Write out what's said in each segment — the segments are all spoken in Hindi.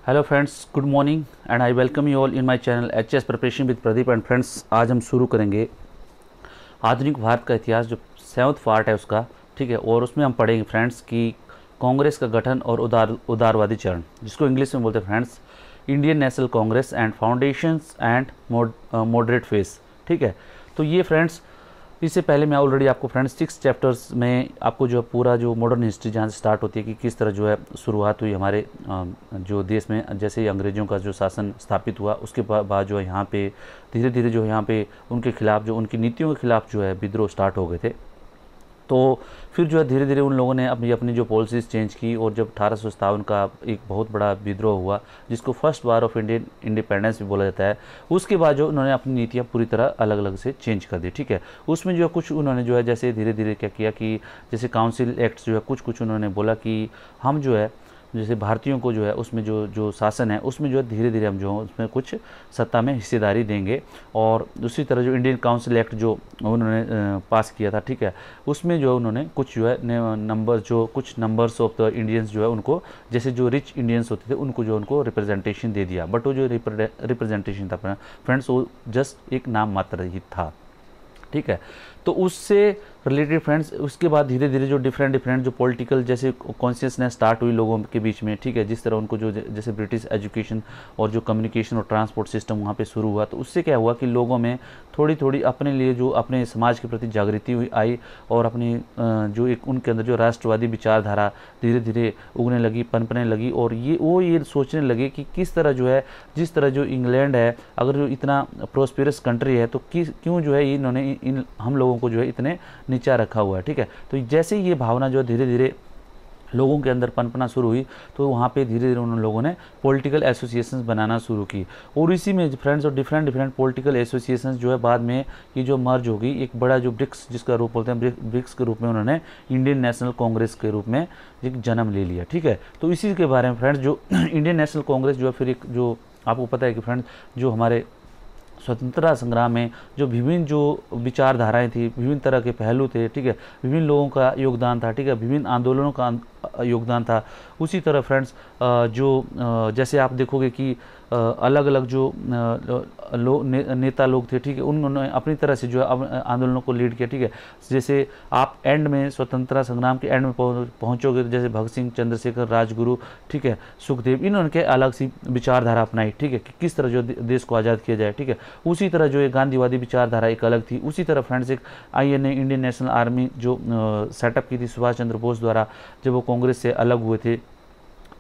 Hello friends, good morning and I welcome you all in my channel HS preparation with Pradeep. And friends, आज हम शुरू करेंगे आधुनिक भारत का इतिहास, जो 7वां पार्ट है उसका। ठीक है, और उसमें हम पढ़ेंगे फ्रेंड्स कि कांग्रेस का गठन और उदारवादी चरण, जिसको इंग्लिश में बोलते हैं friends Indian national Congress and foundations and moderate face. ठीक है, तो ये फ्रेंड्स, इससे पहले मैं ऑलरेडी आपको फ्रेंड्स 6 चैप्टर्स में आपको जो पूरा जो मॉडर्न हिस्ट्री जहाँ से स्टार्ट होती है कि किस तरह जो है शुरुआत हुई हमारे जो देश में, जैसे ही अंग्रेज़ों का जो शासन स्थापित हुआ, उसके बाद जो है यहाँ पे धीरे धीरे जो है यहाँ पे उनके खिलाफ, जो उनकी नीतियों के खिलाफ जो है विद्रोह स्टार्ट हो गए थे। तो फिर जो है धीरे धीरे उन लोगों ने अपनी अपनी जो पॉलिसीज़ चेंज की, और जब 1857 का एक बहुत बड़ा विद्रोह हुआ, जिसको first war of Indian independence भी बोला जाता है, उसके बाद जो उन्होंने अपनी नीतियाँ पूरी तरह अलग अलग से चेंज कर दी। ठीक है, उसमें जो है कुछ उन्होंने जो है जैसे धीरे धीरे क्या किया कि जैसे काउंसिल एक्ट जो है कुछ उन्होंने बोला कि हम जो है जैसे भारतीयों को जो है उसमें जो जो शासन है उसमें जो है धीरे धीरे हम जो है उसमें कुछ सत्ता में हिस्सेदारी देंगे। और दूसरी तरह जो इंडियन काउंसिल एक्ट जो उन्होंने पास किया था, ठीक है, उसमें जो उन्होंने कुछ जो है नंबर जो कुछ नंबर्स ऑफ द इंडियंस जो है उनको, जैसे जो रिच इंडियंस होते थे उनको जो उनको रिप्रेजेंटेशन दे दिया। बट वो जो रिप्रेजेंटेशन था फ्रेंड्स, वो जस्ट एक नाम मात्र ही था। ठीक है, तो उससे रिलेटेड फ्रेंड्स उसके बाद धीरे धीरे जो डिफरेंट जो पॉलिटिकल जैसे कॉन्शियसनेस स्टार्ट हुई लोगों के बीच में। ठीक है, जिस तरह उनको जो जैसे ब्रिटिश एजुकेशन और जो कम्युनिकेशन और ट्रांसपोर्ट सिस्टम वहाँ पे शुरू हुआ, तो उससे क्या हुआ कि लोगों में थोड़ी थोड़ी अपने लिए जो अपने समाज के प्रति जागृति हुई आई, और अपनी जो एक उनके अंदर जो राष्ट्रवादी विचारधारा धीरे धीरे उगने लगी, पनपने लगी। और ये सोचने लगे कि किस तरह जो है, जिस तरह जो इंग्लैंड है, अगर जो इतना प्रोस्पेरस कंट्री है, तो क्यों जो है इन्होंने इन हम लोगों को जो है इतने नीचा रखा हुआ है। ठीक है, तो जैसे ही ये भावना जो धीरे धीरे लोगों के अंदर पनपना शुरू हुई, तो वहाँ पे धीरे धीरे उन लोगों ने पॉलिटिकल एसोसिएशंस बनाना शुरू की। और इसी में फ्रेंड्स और डिफरेंट पॉलिटिकल एसोसिएशंस जो है बाद में ये जो मर्ज हो गई, एक बड़ा जो ब्रिक्स जिसका रूप बोलते हैं, ब्रिक्स के रूप में उन्होंने इंडियन नेशनल कांग्रेस के रूप में एक जन्म ले लिया। ठीक है, तो इसी के बारे में फ्रेंड्स जो इंडियन नेशनल कांग्रेस जो है फिर एक जो आपको पता है कि फ्रेंड्स जो हमारे स्वतंत्रता संग्राम में जो विभिन्न जो विचारधाराएं थी, विभिन्न तरह के पहलू थे, ठीक है, विभिन्न लोगों का योगदान था, ठीक है, विभिन्न आंदोलनों का योगदान था। उसी तरह फ्रेंड्स जो जैसे आप देखोगे कि अलग अलग जो नेता लोग थे, ठीक है, उन्होंने अपनी तरह से जो है आंदोलनों को लीड किया। ठीक है, जैसे आप एंड में स्वतंत्रता संग्राम के एंड में पहुंचोगे, जैसे भगत सिंह, चंद्रशेखर, राजगुरु, ठीक है, सुखदेव, इन्होंने के अलग सी विचारधारा अपनाई। ठीक है, कि किस तरह जो देश को आज़ाद किया जाए। ठीक है, उसी तरह जो एक गांधीवादी विचारधारा एक अलग थी। उसी तरह फ्रेंड्स एक INA इंडियन नेशनल आर्मी जो सेटअप की थी सुभाष चंद्र बोस द्वारा, जब वो कांग्रेस से अलग हुए थे।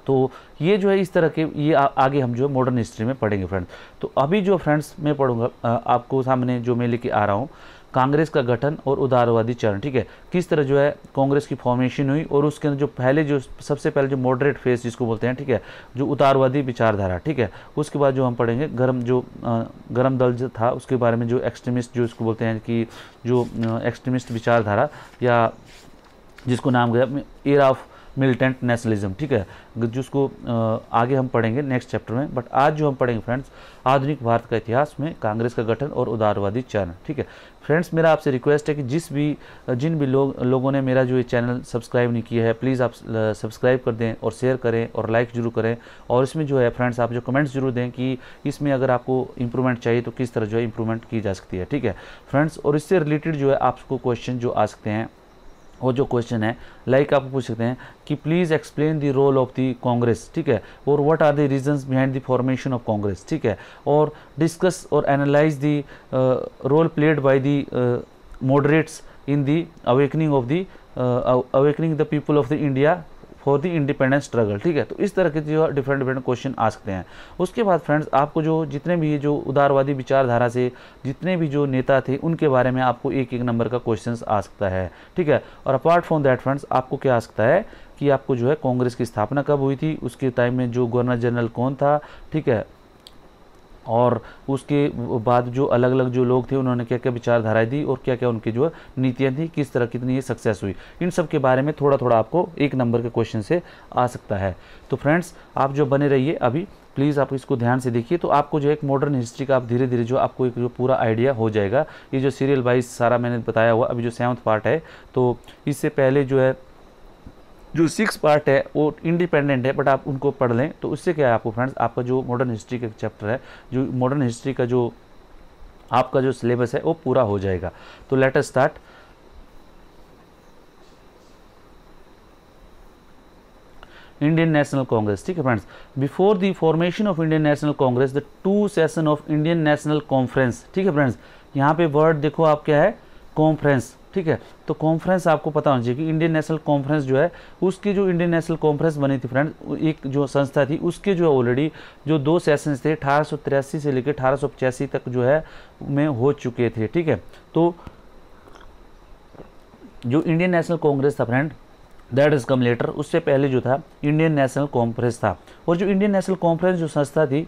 तो ये जो है इस तरह के ये आगे हम जो है मॉडर्न हिस्ट्री में पढ़ेंगे फ्रेंड्स। तो अभी जो फ्रेंड्स मैं पढ़ूंगा आपको सामने जो मैं लेके आ रहा हूँ, कांग्रेस का गठन और उदारवादी चरण। ठीक है, किस तरह जो है कांग्रेस की फॉर्मेशन हुई, और उसके अंदर जो पहले जो सबसे पहले जो मॉडरेट फेस जिसको बोलते हैं, ठीक है, जो उदारवादी विचारधारा। ठीक है, उसके बाद जो हम पढ़ेंगे गरम दल जो था उसके बारे में, जो एक्सट्रीमिस्ट जो इसको बोलते हैं कि जो एक्सट्रीमिस्ट विचारधारा, या जिसको नाम गया एरा ऑफ मिलिटेंट नेशनलिज्म। ठीक है, जिसको आगे हम पढ़ेंगे नेक्स्ट चैप्टर में। बट आज जो हम पढ़ेंगे फ्रेंड्स आधुनिक भारत का इतिहास में कांग्रेस का गठन और उदारवादी चरण। ठीक है फ्रेंड्स, मेरा आपसे रिक्वेस्ट है कि जिन भी लोगों ने मेरा जो ये चैनल सब्सक्राइब नहीं किया है, प्लीज़ आप सब्सक्राइब कर दें और शेयर करें और लाइक जरूर करें। और इसमें जो है फ्रेंड्स आप जो कमेंट्स जरूर दें कि इसमें अगर आपको इंप्रूवमेंट चाहिए तो किस तरह जो है इंप्रूवमेंट की जा सकती है। ठीक है फ्रेंड्स, और इससे रिलेटेड जो है आपको क्वेश्चन जो आ सकते हैं, वो जो क्वेश्चन है लाइक आप पूछ सकते हैं कि please explain the role of the Congress. ठीक है, और what are the reasons behind the formation of Congress. ठीक है, और डिस्कस और analyse the role played by the moderates in the awakening of the awakening the people of the India for the independence struggle. ठीक है, तो इस तरह के जो डिफरेंट क्वेश्चन आ सकते हैं। उसके बाद फ्रेंड्स आपको जो जितने भी जो उदारवादी विचारधारा से जितने भी जो नेता थे उनके बारे में आपको एक नंबर का क्वेश्चन आ सकता है। ठीक है, और अपार्ट फ्रॉम दैट फ्रेंड्स आपको क्या आ सकता है कि आपको जो है कांग्रेस की स्थापना कब हुई थी, उसके टाइम में जो गवर्नर जनरल कौन था। ठीक है, और उसके बाद जो अलग अलग जो लोग थे उन्होंने क्या क्या विचारधाराएं दी, और क्या क्या उनकी जो नीतियां थी, किस तरह कितनी ये सक्सेस हुई, इन सब के बारे में थोड़ा थोड़ा आपको एक नंबर के क्वेश्चन से आ सकता है। तो फ्रेंड्स आप जो बने रहिए, अभी प्लीज़ आप इसको ध्यान से देखिए, तो आपको जो एक मॉडर्न हिस्ट्री का आप धीरे धीरे जो आपको एक जो पूरा आइडिया हो जाएगा। ये जो सीरियल वाइज सारा मैंने बताया हुआ, अभी जो 7वां पार्ट है, तो इससे पहले जो है जो 6 पार्ट है वो इंडिपेंडेंट है, बट आप उनको पढ़ लें तो उससे क्या है आपको फ्रेंड्स, आपका जो मॉडर्न हिस्ट्री का चैप्टर है, जो मॉडर्न हिस्ट्री का जो आपका जो सिलेबस है वो पूरा हो जाएगा। तो let us start. Indian national Congress, ठीक है friends. Before the formation of Indian national Congress the 2 session of Indian National conference, ठीक है फ्रेंड्स। यहाँ पे वर्ड देखो आप क्या है, कॉन्फ्रेंस, ठीक है। तो कॉन्फ्रेंस आपको पता होना चाहिए कि इंडियन नेशनल कॉन्फ्रेंस जो है, उसकी जो इंडियन नेशनल कॉन्फ्रेंस बनी थी फ्रेंड्स, एक जो संस्था थी उसके जो ऑलरेडी जो 2 सेशंस थे 1883 से लेकर 1885 तक जो है में हो चुके थे, ठीक है। तो जो इंडियन नेशनल कांग्रेस था friend, that is come later, उससे पहले जो था इंडियन नेशनल कॉन्फ्रेंस था। और जो इंडियन नेशनल कॉन्फ्रेंस जो संस्था थी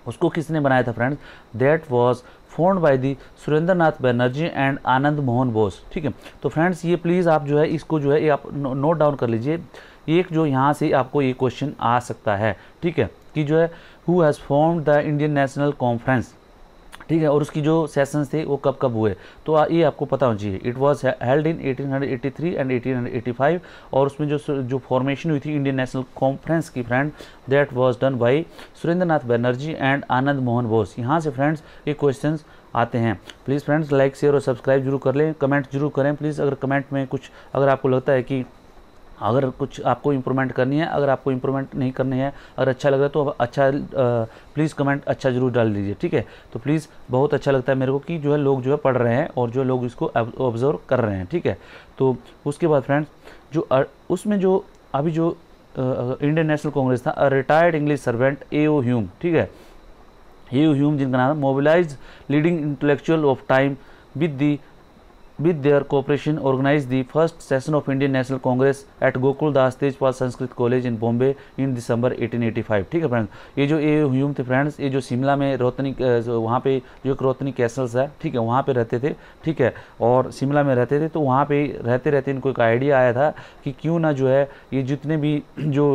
उसको किसने बनाया था friends, that was formed by the Surendra Nath Banerjee and Anand Mohan Bose, ठीक है। तो फ्रेंड्स ये प्लीज़ आप जो है इसको जो है ये आप नोट डाउन कर लीजिए, एक जो यहाँ से आपको ये क्वेश्चन आ सकता है, ठीक है, कि जो है who has formed the Indian National conference, ठीक है, और उसकी जो सेशंस थे वो कब कब हुए, तो ये आपको पता होना चाहिए। It was held in 1883 and 1885, और उसमें जो फॉर्मेशन हुई थी इंडियन नेशनल कॉन्फ्रेंस की friend, that was done by Surendra Nath Banerjee and Anand Mohan Bose. यहाँ से फ्रेंड्स ये क्वेश्चंस आते हैं। प्लीज़ फ्रेंड्स लाइक शेयर और सब्सक्राइब जरूर कर लें, कमेंट जरूर करें प्लीज़। अगर कमेंट में कुछ अगर आपको लगता है कि अगर कुछ आपको इम्प्रूवमेंट करनी है, अगर आपको इम्प्रूवमेंट नहीं करनी है, अगर अच्छा लग रहा है तो अच्छा प्लीज़ कमेंट अच्छा जरूर डाल दीजिए, ठीक है। तो प्लीज़ बहुत अच्छा लगता है मेरे को कि जो है लोग जो है पढ़ रहे हैं और जो लोग इसको ऑब्जर्व कर रहे हैं, ठीक है। तो उसके बाद फ्रेंड्स जो उसमें जो अभी जो इंडियन नेशनल कांग्रेस था, retired English servant A.O. Hume, ठीक है, A.O. ह्यूम जिनका नाम है, mobilise leading intellectual of time with their cooperation organized the first session of Indian National Congress at Gokul Das Tejpal Sanskrit College in Bombay in December 1885, ठीक है फ्रेंड्स। ये जो A.O. ह्यूम थे फ्रेंड्स, ये जो शिमला में रोतनी वहाँ पे जो एक रोतनी कैसल्स है, ठीक है, वहाँ पे रहते थे, ठीक है, और शिमला में रहते थे। तो वहाँ पे रहते रहते इनको एक आइडिया आया था कि क्यों ना जो है ये जितने भी जो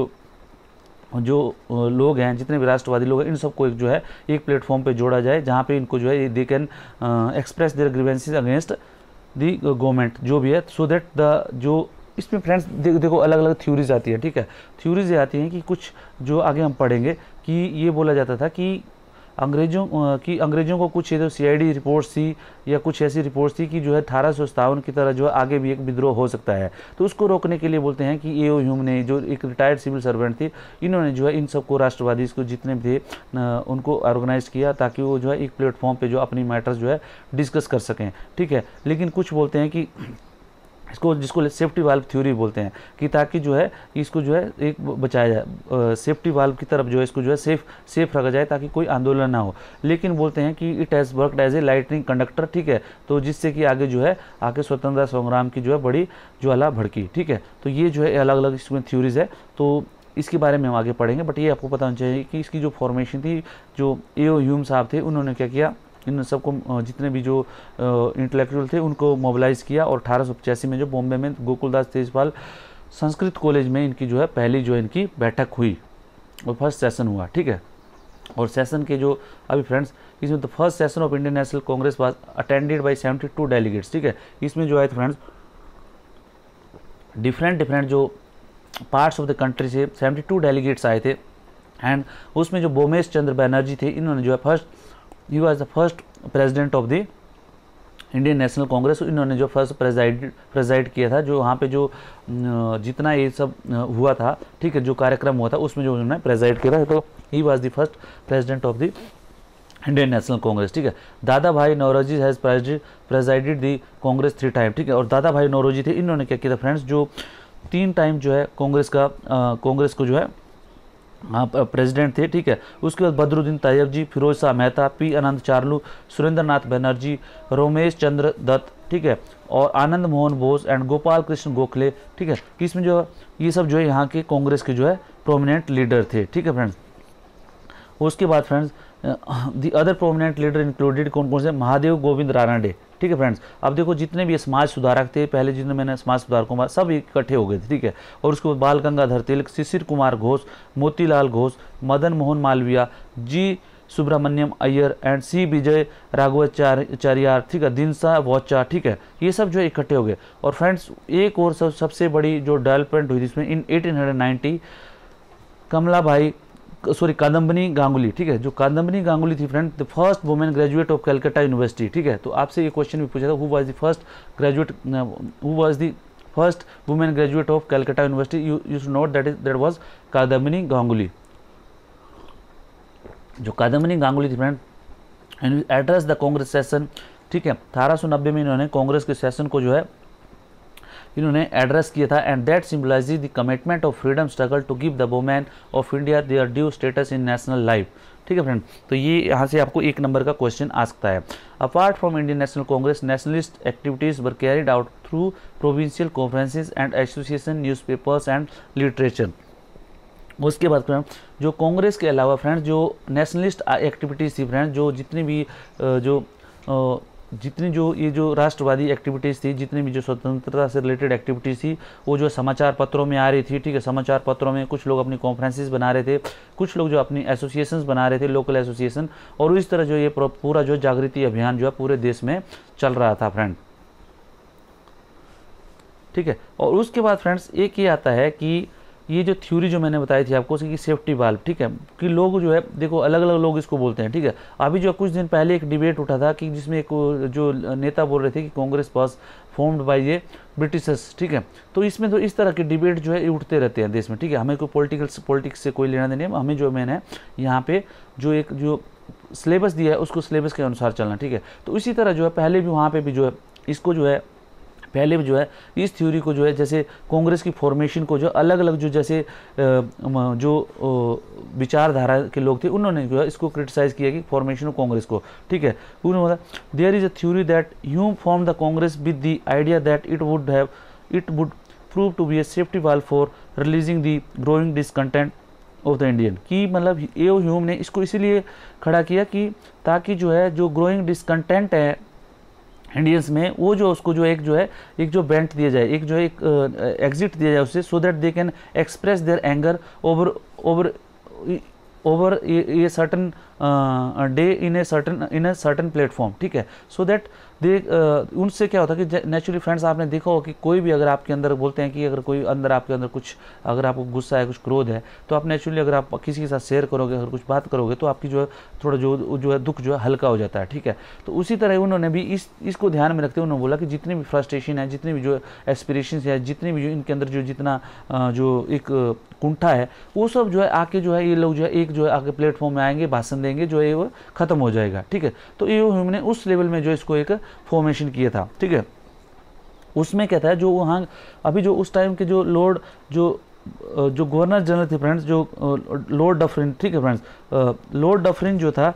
लोग हैं, जितने भी राष्ट्रवादी लोग हैं, इन सबको एक जो है एक प्लेटफॉर्म पे जोड़ा जाए, जहाँ पे इनको जो है they can express their grievances against the government जो भी है, सो दैट द जो इसमें फ्रेंड्स देखो अलग अलग थ्योरीज आती है, ठीक है। थ्योरीज ये आती हैं कि कुछ जो आगे हम पढ़ेंगे कि ये बोला जाता था कि अंग्रेज़ों को कुछ ये जो CID रिपोर्ट्स थी या कुछ ऐसी रिपोर्ट्स थी कि जो है 1857 की तरह जो है आगे भी एक विद्रोह हो सकता है। तो उसको रोकने के लिए बोलते हैं कि A.O. ह्यूम ने, जो एक रिटायर्ड सिविल सर्वेंट थी, इन्होंने जो है इन सबको राष्ट्रवादी इसको जितने भी थे उनको ऑर्गेनाइज किया ताकि वो जो है एक प्लेटफॉर्म पे जो अपनी मैटर्स जो है डिस्कस कर सकें, ठीक है। लेकिन कुछ बोलते हैं कि इसको जिसको सेफ्टी वाल्व थ्योरी बोलते हैं कि ताकि जो है इसको जो है एक बचाया जाए, सेफ्टी वाल्व की तरफ जो है इसको जो है सेफ रखा जाए ताकि कोई आंदोलन ना हो। लेकिन बोलते हैं कि it has worked as a lightning conductor, ठीक है, तो जिससे कि आगे जो है आगे स्वतंत्रता संग्राम की जो है बड़ी ज्वाला भड़की, ठीक है। तो ये जो है अलग अलग इसमें थ्योरीज है, तो इसके बारे में हम आगे पढ़ेंगे। बट ये आपको पता होना चाहिए कि इसकी जो फॉर्मेशन थी, जो A.O. ह्यूम साहब थे, उन्होंने क्या किया, इन सबको जितने भी जो इंटेलेक्चुअल थे उनको मोबिलाइज़ किया, और 1885 में जो बॉम्बे में गोकुलदास तेजपाल संस्कृत कॉलेज में इनकी जो है पहली जो इनकी बैठक हुई और फर्स्ट सेशन हुआ, ठीक है। और सेशन के जो अभी फ्रेंड्स इसमें the first session of Indian national Congress was attended by 72 delegates, ठीक है। इसमें जो है फ्रेंड्स डिफरेंट जो पार्ट्स ऑफ द कंट्री से 72 डेलीगेट्स आए थे, एंड उसमें जो बोमेश चंद्र बैनर्जी थे, इन्होंने जो है ही was the first president of the Indian national Congress. इन्होंने जो फर्स्ट प्रेजाइड किया था, जो वहाँ पे जो जितना ये सब हुआ था, ठीक है, जो कार्यक्रम हुआ था उसमें जो उन्होंने प्रेजाइड किया था, तो he was the first president of the Indian national Congress, ठीक है। दादा भाई Naoroji has presided the Congress 3 time, ठीक है। और दादा भाई नौरोजी थे, इन्होंने क्या किया था फ्रेंड्स, जो 3 टाइम जो है कांग्रेस को जो है प्रेसिडेंट थे, ठीक है। उसके बाद बदरुद्दीन तैयब जी, फिरोज शाह मेहता, P. आनंद चार्लू, सुरेंद्र नाथ बनर्जी, रोमेश चंद्र दत्त, ठीक है, और आनंद मोहन बोस एंड गोपाल कृष्ण गोखले, ठीक है। इसमें जो ये सब जो है यहाँ के कांग्रेस के जो है प्रोमिनेंट लीडर थे, ठीक है फ्रेंड्स। उसके बाद friends the other prominent leader included कौन कौन से, महादेव गोविंद रानडे, ठीक है फ्रेंड्स। अब देखो जितने भी समाज सुधारक थे पहले, जितने मैंने समाज सुधारकों सब इकट्ठे हो गए थे, ठीक है। और उसके बाद बाल गंगाधर तिलक, शिशिर कुमार घोष, मोतीलाल घोष, मदन मोहन मालवीय, सुब्रमण्यम अय्यर एंड सी विजय राघवाचार्य, ठीक है, दिनसा वोचा, ठीक है, ये सब जो है इकट्ठे हो गए। और फ्रेंड्स एक और सबसे बड़ी जो डेवलपमेंट हुई थी इसमें इन 1890 कादम्बनी गांगुली, ठीक है, जो कादम्बनी गांगुली थी friend, the first women graduate of Calcutta university, ठीक है। तो आपसे ये क्वेश्चन भी पूछा था, who was the first women graduate of Calcutta university, you should note that was Kadambini Ganguly. जो कादम्बनी गांगुली थी friend, and address the Congress session, ठीक है, 1890 में इन्होंने कांग्रेस के सेशन को जो है इन्होंने एड्रेस किया था। And that symbolises the commitment of freedom struggle to give the women of India their due status in national life, ठीक है फ्रेंड। तो ये यहाँ से आपको 1 नंबर का क्वेश्चन आ सकता है। Apart from Indian national Congress, nationalist activities were carried out through provincial conferences and association, newspapers and literature. उसके बाद फ्रेंड जो कांग्रेस के अलावा फ्रेंड्स जो नेशनलिस्ट एक्टिविटीज़ थी फ्रेंड्स, जो जितनी जो ये जो राष्ट्रवादी एक्टिविटीज़ थी, जितनी भी जो स्वतंत्रता से रिलेटेड एक्टिविटीज़ थी, वो जो समाचार पत्रों में आ रही थी, ठीक है। समाचार पत्रों में कुछ लोग अपनी कॉन्फ्रेंसेस बना रहे थे, कुछ लोग जो अपनी एसोसिएशंस बना रहे थे, लोकल एसोसिएशन, और इस तरह जो ये पूरा जो जागृति अभियान जो है पूरे देश में चल रहा था फ्रेंड, ठीक है। और उसके बाद फ्रेंड्स एक ये आता है कि ये जो थ्योरी जो मैंने बताई थी आपको कि सेफ्टी वाल्व, ठीक है, कि लोग जो है देखो अलग अलग लोग इसको बोलते हैं, ठीक है। अभी जो कुछ दिन पहले एक डिबेट उठा था कि जिसमें एक जो नेता बोल रहे थे कि कांग्रेस पास फॉर्म्ड बाय ये ब्रिटिशर्स, ठीक है। तो इसमें तो इस तरह के डिबेट जो है उठते रहते हैं देश में, ठीक है। हमें कोई पॉलिटिक्स से कोई लेना देना नहीं, हमें जो मैंने यहाँ पे जो सिलेबस दिया है उसको सिलेबस के अनुसार चलना, ठीक है। तो इसी तरह जो है पहले भी वहाँ पर भी जो है इसको जो है पहले भी जो है इस थ्योरी को जो है जैसे कांग्रेस की फॉर्मेशन को जो अलग अलग जो जैसे जो विचारधारा के लोग थे उन्होंने जो है इसको क्रिटिसाइज किया कि फॉर्मेशन ऑफ कांग्रेस को, ठीक है। उन्होंने बोला there is a theory that Hume form the Congress with the idea that it would prove to be a safety valve for releasing the growing discontent of the Indian, कि मतलब ए ह्यूम ने इसको इसीलिए खड़ा किया कि ताकि जो है जो ग्रोइंग डिसकंटेंट है इंडियंस में, वो जो उसको जो एक जो बेंट दिया जाए, एक जो एक एग्जिट दिया जाए उससे, so that they can express their anger over a certain day in a certain platform, ठीक है। सो दैट दे उनसे क्या होता है कि नेचुरली फ्रेंड्स आपने देखा हो कि कोई भी अगर आपके अंदर बोलते हैं कि अगर कोई अंदर आपके अंदर कुछ अगर आपको गुस्सा है, कुछ क्रोध है, तो आप नेचुरली अगर आप किसी के साथ शेयर करोगे, अगर कुछ बात करोगे तो आपकी जो है थोड़ा जो है दुख जो है हल्का हो जाता है, ठीक है। तो उसी तरह उन्होंने भी इसको ध्यान में रखते हुए उन्होंने बोला कि जितनी भी फ्रस्ट्रेशन है, जितनी भी जो एस्पिरेशन है, जितनी भी जो इनके अंदर जो जितना जो एक कुंठा है, वो सब जो है आके जो है ये लोग जो है एक जो है आके प्लेटफॉर्म में आएंगे, भाषण देंगे, जो है वो खत्म हो जाएगा, ठीक है। तो ये हमने उस लेवल में जो इसको एक फॉर्मेशन किया था, ठीक है। उसमें क्या था जो वहाँ अभी जो उस टाइम के जो गवर्नर जनरल थे फ्रेंड्स, जो लॉर्ड डफरिन, ठीक है फ्रेंड्स, लॉर्ड डफरिन जो था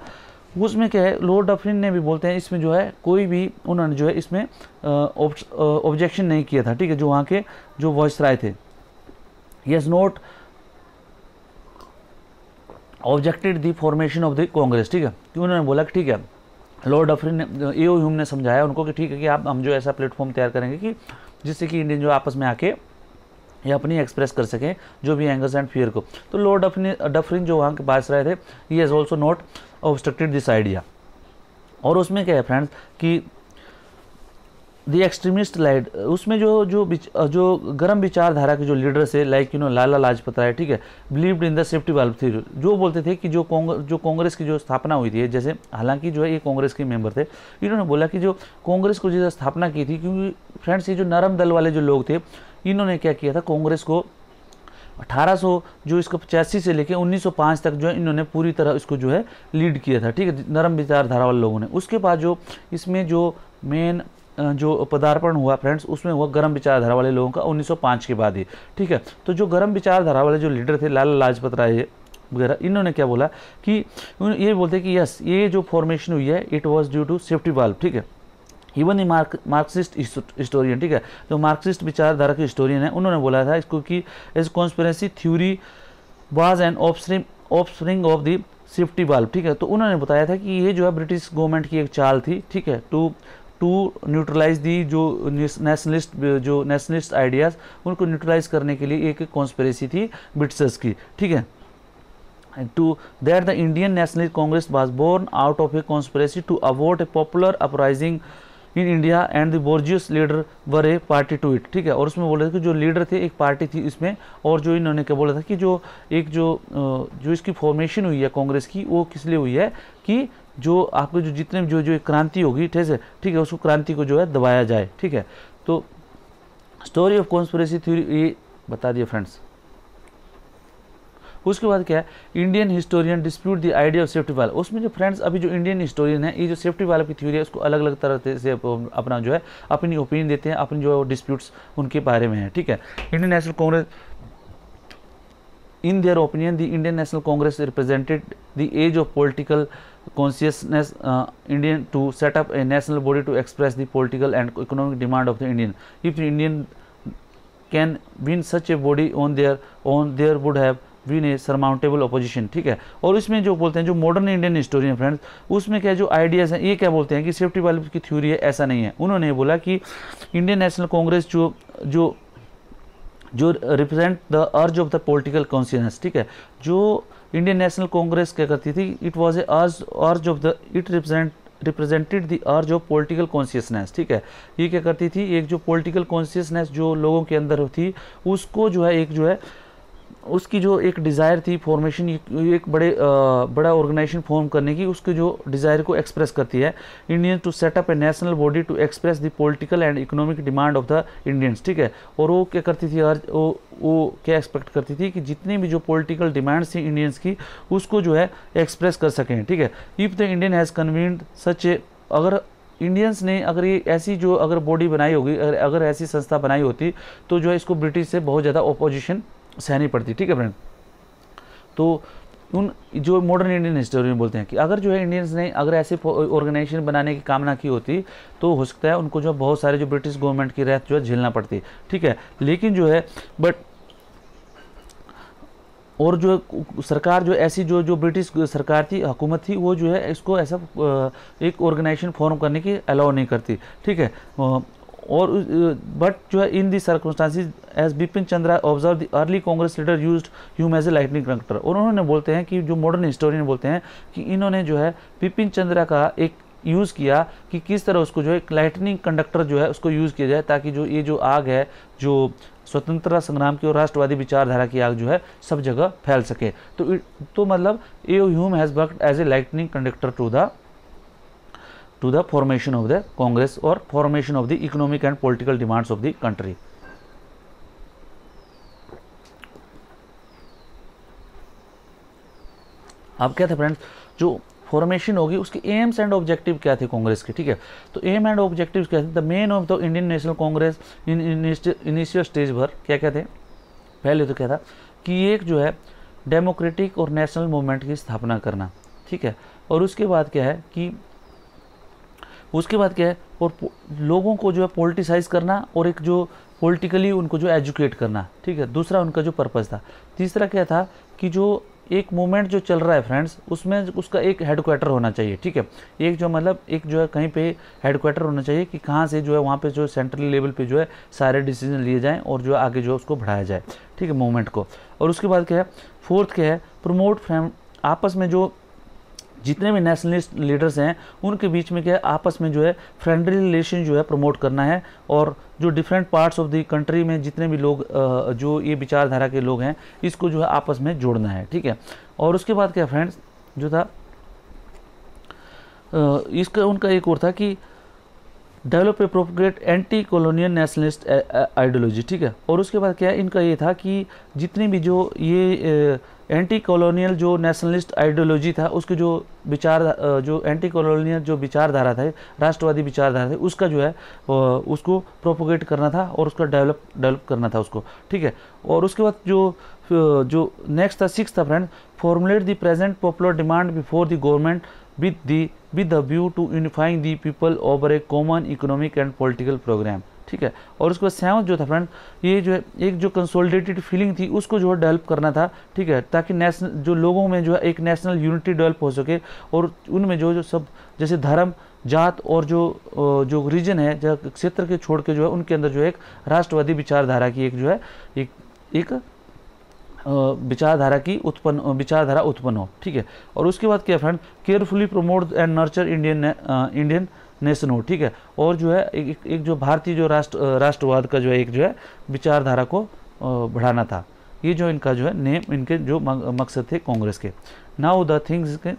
उसमें क्या है, लॉर्ड डफरिन ने भी बोलते हैं इसमें जो है कोई भी उन्होंने जो है इसमें ऑब्जेक्शन नहीं किया था, ठीक है। जो वहाँ के जो वॉइसराय थे, yes not objected the formation of the Congress, ठीक है। कि उन्होंने बोला कि ठीक है, लॉर्ड डफरिन ने एओ ह्यूम ने समझाया उनको कि ठीक है कि हम जो ऐसा प्लेटफॉर्म तैयार करेंगे कि जिससे कि इंडियन जो आपस में आके ये अपनी एक्सप्रेस कर सकें जो भी एंगर्स एंड फियर को। तो लॉर्ड डफरिन जो वहाँ के पास रहे थे, he has also not obstructed this idea. और उसमें क्या है फ्रेंड्स कि द एक्सट्रीमिस्ट लाइट, उसमें जो गर्म विचारधारा के जो लीडर्स है लाइक लाला लाजपत राय, ठीक है, believed in the safety valve theory, जो बोलते थे कि जो कांग्रेस की जो स्थापना हुई थी, जैसे हालांकि जो है ये कांग्रेस के मेंबर थे, इन्होंने बोला कि जो कांग्रेस को जो स्थापना की थी, क्योंकि फ्रेंड्स ये जो नरम दल वाले जो लोग थे, इन्होंने क्या किया था, कांग्रेस को 1800 जो इसको 85 से लेके 1905 तक जो है इन्होंने पूरी तरह इसको जो है लीड किया था, ठीक है, नरम विचारधारा वाले लोगों ने। उसके बाद जो इसमें जो मेन जो पदार्पण हुआ फ्रेंड्स, उसमें हुआ गर्म विचारधारा वाले लोगों का 1905 के बाद ही, ठीक है। तो जो गर्म विचारधारा वाले जो लीडर थे, लाला लाजपत राय वगैरह, इन्होंने क्या बोला कि ये बोलते कि यस, ये जो फॉर्मेशन हुई है it was due to safety valve, ठीक है। इवन मार्क्सिस्ट हिस्टोरियन, ठीक है, जो मार्क्सिस्ट विचारधारा के हिस्टोरियन है, उन्होंने बोला था इसको कि as conspiracy theory was an offspring of the safety valve, ठीक है। तो उन्होंने बताया था कि ये जो है ब्रिटिश गवर्नमेंट की एक चाल थी, ठीक है, टू न्यूट्रलाइज दी जो नेशनलिस्ट आइडियाज़, उनको न्यूट्रलाइज करने के लिए एक कॉन्स्पिरेसी थी ब्रिटिशर्स की, ठीक है। to that the Indian National Congress was born out of a conspiracy to avoid a popular uprising in India and the bourgeois leader were a party to it, ठीक है। और उसमें बोला था कि जो लीडर थे एक पार्टी थी इसमें, और जो इन्होंने क्या बोला था कि जो एक जो इसकी फॉर्मेशन हुई है कांग्रेस की, वो किस लिए हुई है कि जो आपके जो जितने जो जो क्रांति होगी, ठीक है, उसको क्रांति को जो है दबाया जाए, ठीक है। तो स्टोरी ऑफ कॉन्स्पिरेसी थ्योरी ये बता दिया फ्रेंड्स। उसके बाद क्या है, Indian historian dispute the idea of safety वाल। उसमें जो फ्रेंड्स अभी जो इंडियन हिस्टोरियन है, ये जो सेफ्टी वाल की थ्योरी है उसको अलग अलग तरह से अपना जो है अपनी ओपिनियन देते हैं, अपनी जो डिस्प्यूट्स उनके बारे में है, ठीक है। Indian national Congress in their opinion the Indian national Congress represented the age of political consciousness Indian to set up a national body to express the political and economic demand of the Indian. If the Indian can win such a body on their own, there would have been a surmountable opposition, ठीक है। और इसमें जो बोलते हैं जो मॉडर्न इंडियन हिस्टोरियन फ्रेंड्स, उसमें क्या जो आइडियाज़ हैं, ये क्या बोलते हैं कि सेफ्टी वाले की थ्योरी है, ऐसा नहीं है। उन्होंने बोला कि इंडियन नेशनल कांग्रेस जो represent the urge of the political consciousness, ठीक है। जो इंडियन नेशनल कांग्रेस क्या करती थी, इट वाज ए अर्ज of the it represented the urge of political consciousness, ठीक है। ये क्या करती थी, एक जो पॉलिटिकल कॉन्शियसनेस जो लोगों के अंदर थी, उसको जो है एक जो है उसकी जो एक डिज़ायर थी फॉर्मेशन, एक बड़ा ऑर्गेनाइजेशन फॉर्म करने की, उसके जो डिज़ायर को एक्सप्रेस करती है। Indian to set up a national body to express the political and economic demand of the Indians, ठीक है। और वो क्या करती थी, वो क्या एक्सपेक्ट करती थी कि जितनी भी जो पॉलिटिकल डिमांड्स थी इंडियंस की, उसको जो है एक्सप्रेस कर सकें, ठीक है। If the Indian has convened such a, अगर इंडियंस ने अगर ये ऐसी जो अगर बॉडी बनाई होगी, अगर ऐसी संस्था बनाई होती, तो जो है इसको ब्रिटिश से बहुत ज़्यादा अपोजिशन सहनी पड़ती, ठीक है फ्रेंड। तो उन जो मॉडर्न इंडियन हिस्टोरियन बोलते हैं कि अगर जो है इंडियंस ने अगर ऐसे ऑर्गेनाइजेशन बनाने की कामना की होती, तो हो सकता है उनको जो बहुत सारे जो ब्रिटिश गवर्नमेंट की रहत जो है झेलना पड़ती, ठीक है। लेकिन जो है और जो सरकार जो ऐसी जो ब्रिटिश सरकार थी, हुकूमत थी, वो जो है इसको ऐसा एक ऑर्गेनाइजेशन फॉर्म करने की अलाउ नहीं करती, ठीक है। और बट जो है in the circumstances as Bipin Chandra observe the early Congress leader used Hume as a lightning conductor. और उन्होंने बोलते हैं कि जो मॉडर्न हिस्टोरियन बोलते हैं कि इन्होंने जो है बिपिन चंद्रा का एक यूज़ किया कि किस तरह उसको जो है एक लाइटनिंग कंडक्टर जो है उसको यूज़ किया जाए, ताकि जो ये जो आग है, जो स्वतंत्रता संग्राम की और राष्ट्रवादी विचारधारा की आग जो है सब जगह फैल सके। तो मतलब a Hume has worked as a lightning conductor to the formation of the Congress or formation of the economic and political demands of the country. अब क्या था फ्रेंड्स, जो फॉर्मेशन होगी उसके एम्स एंड ऑब्जेक्टिव क्या थे कांग्रेस के, ठीक है। तो एम एंड ऑब्जेक्टिव क्या थे, the main of the Indian national Congress in initial stage पर क्या क्या थे। पहले तो क्या था कि एक जो है डेमोक्रेटिक और नेशनल मूवमेंट की स्थापना करना, ठीक है। और उसके बाद क्या है कि और लोगों को जो है पॉलिटिसाइज करना, और एक जो पॉलिटिकली उनको जो एजुकेट करना, ठीक है। दूसरा उनका जो पर्पस था। तीसरा क्या था कि जो एक मूवमेंट जो चल रहा है फ्रेंड्स, उसमें उसका एक हेडक्वार्टर होना चाहिए, ठीक है। एक जो मतलब एक जो है कहीं पे हेडक्वार्टर होना चाहिए कि कहाँ से जो है वहाँ पे जो सेंट्रल लेवल पे जो है सारे डिसीजन लिए जाएं और जो आगे जो है उसको बढ़ाया जाए, ठीक है, मूवमेंट को। और उसके बाद क्या है, फोर्थ क्या है, प्रमोट आपस में जो जितने भी नेशनलिस्ट लीडर्स हैं उनके बीच में क्या है, आपस में जो है फ्रेंडली रिलेशन जो है प्रमोट करना है। और जो different parts of the country में जितने भी लोग जो ये विचारधारा के लोग हैं, इसको जो है आपस में जोड़ना है, ठीक है। और उसके बाद क्या फ्रेंड्स जो था इसका उनका एक और था कि develop a propagate anti colonial nationalist ideology, ठीक है। और उसके बाद क्या है, इनका ये था कि जितनी भी जो ये एंटी कॉलोनियल जो नेशनलिस्ट आइडियोलॉजी था, उसके जो जो एंटी कॉलोनियल जो विचारधारा था, राष्ट्रवादी विचारधारा थी, उसका जो है उसको प्रोपोगेट करना था और उसका डेवलप करना था उसको, ठीक है। और उसके बाद जो नेक्स्ट था, सिक्स था friend, formulate the present popular demand before the government with the view to unifying the people over a common economic and political program, ठीक है। और उसके बाद सेवंथ जो था फ्रेंड, ये जो है एक जो कंसोलिडेटेड फीलिंग थी उसको जो है डेवलप करना था, ठीक है, ताकि नेशनल जो लोगों में जो है एक नेशनल यूनिटी डेवलप हो सके, और उनमें जो सब जैसे धर्म, जात और जो रीजन है, जो क्षेत्र के छोड़ के जो है उनके अंदर जो है एक राष्ट्रवादी विचारधारा की एक जो है एक विचारधारा उत्पन्न हो, ठीक है। और उसके बाद क्या friend, carefully promote and nurture Indian nation हो, ठीक है। और जो है एक जो भारतीय जो राष्ट्रवाद का जो है एक जो है विचारधारा को बढ़ाना था। ये जो इनका जो है नेम, इनके जो मकसद थे कांग्रेस के। नाउ द थिंग्स के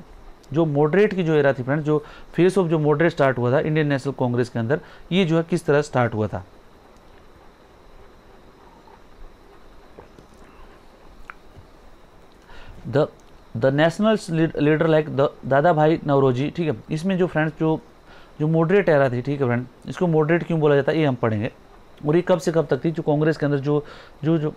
जो मॉडरेट की जो एरा थी फ्रेंड्स, जो फेस ऑफ जो मॉडरेट स्टार्ट हुआ था इंडियन नेशनल कांग्रेस के अंदर, ये जो है किस तरह स्टार्ट हुआ था। द नेशनल लीडर लाइक दादा भाई नौरोजी, ठीक है। इसमें जो फ्रेंड्स जो मॉडरेट एरा थी, ठीक है फ्रेंड, इसको मॉडरेट क्यों बोला जाता है ये हम पढ़ेंगे। और ये कब से कब तक थी, जो कांग्रेस के अंदर जो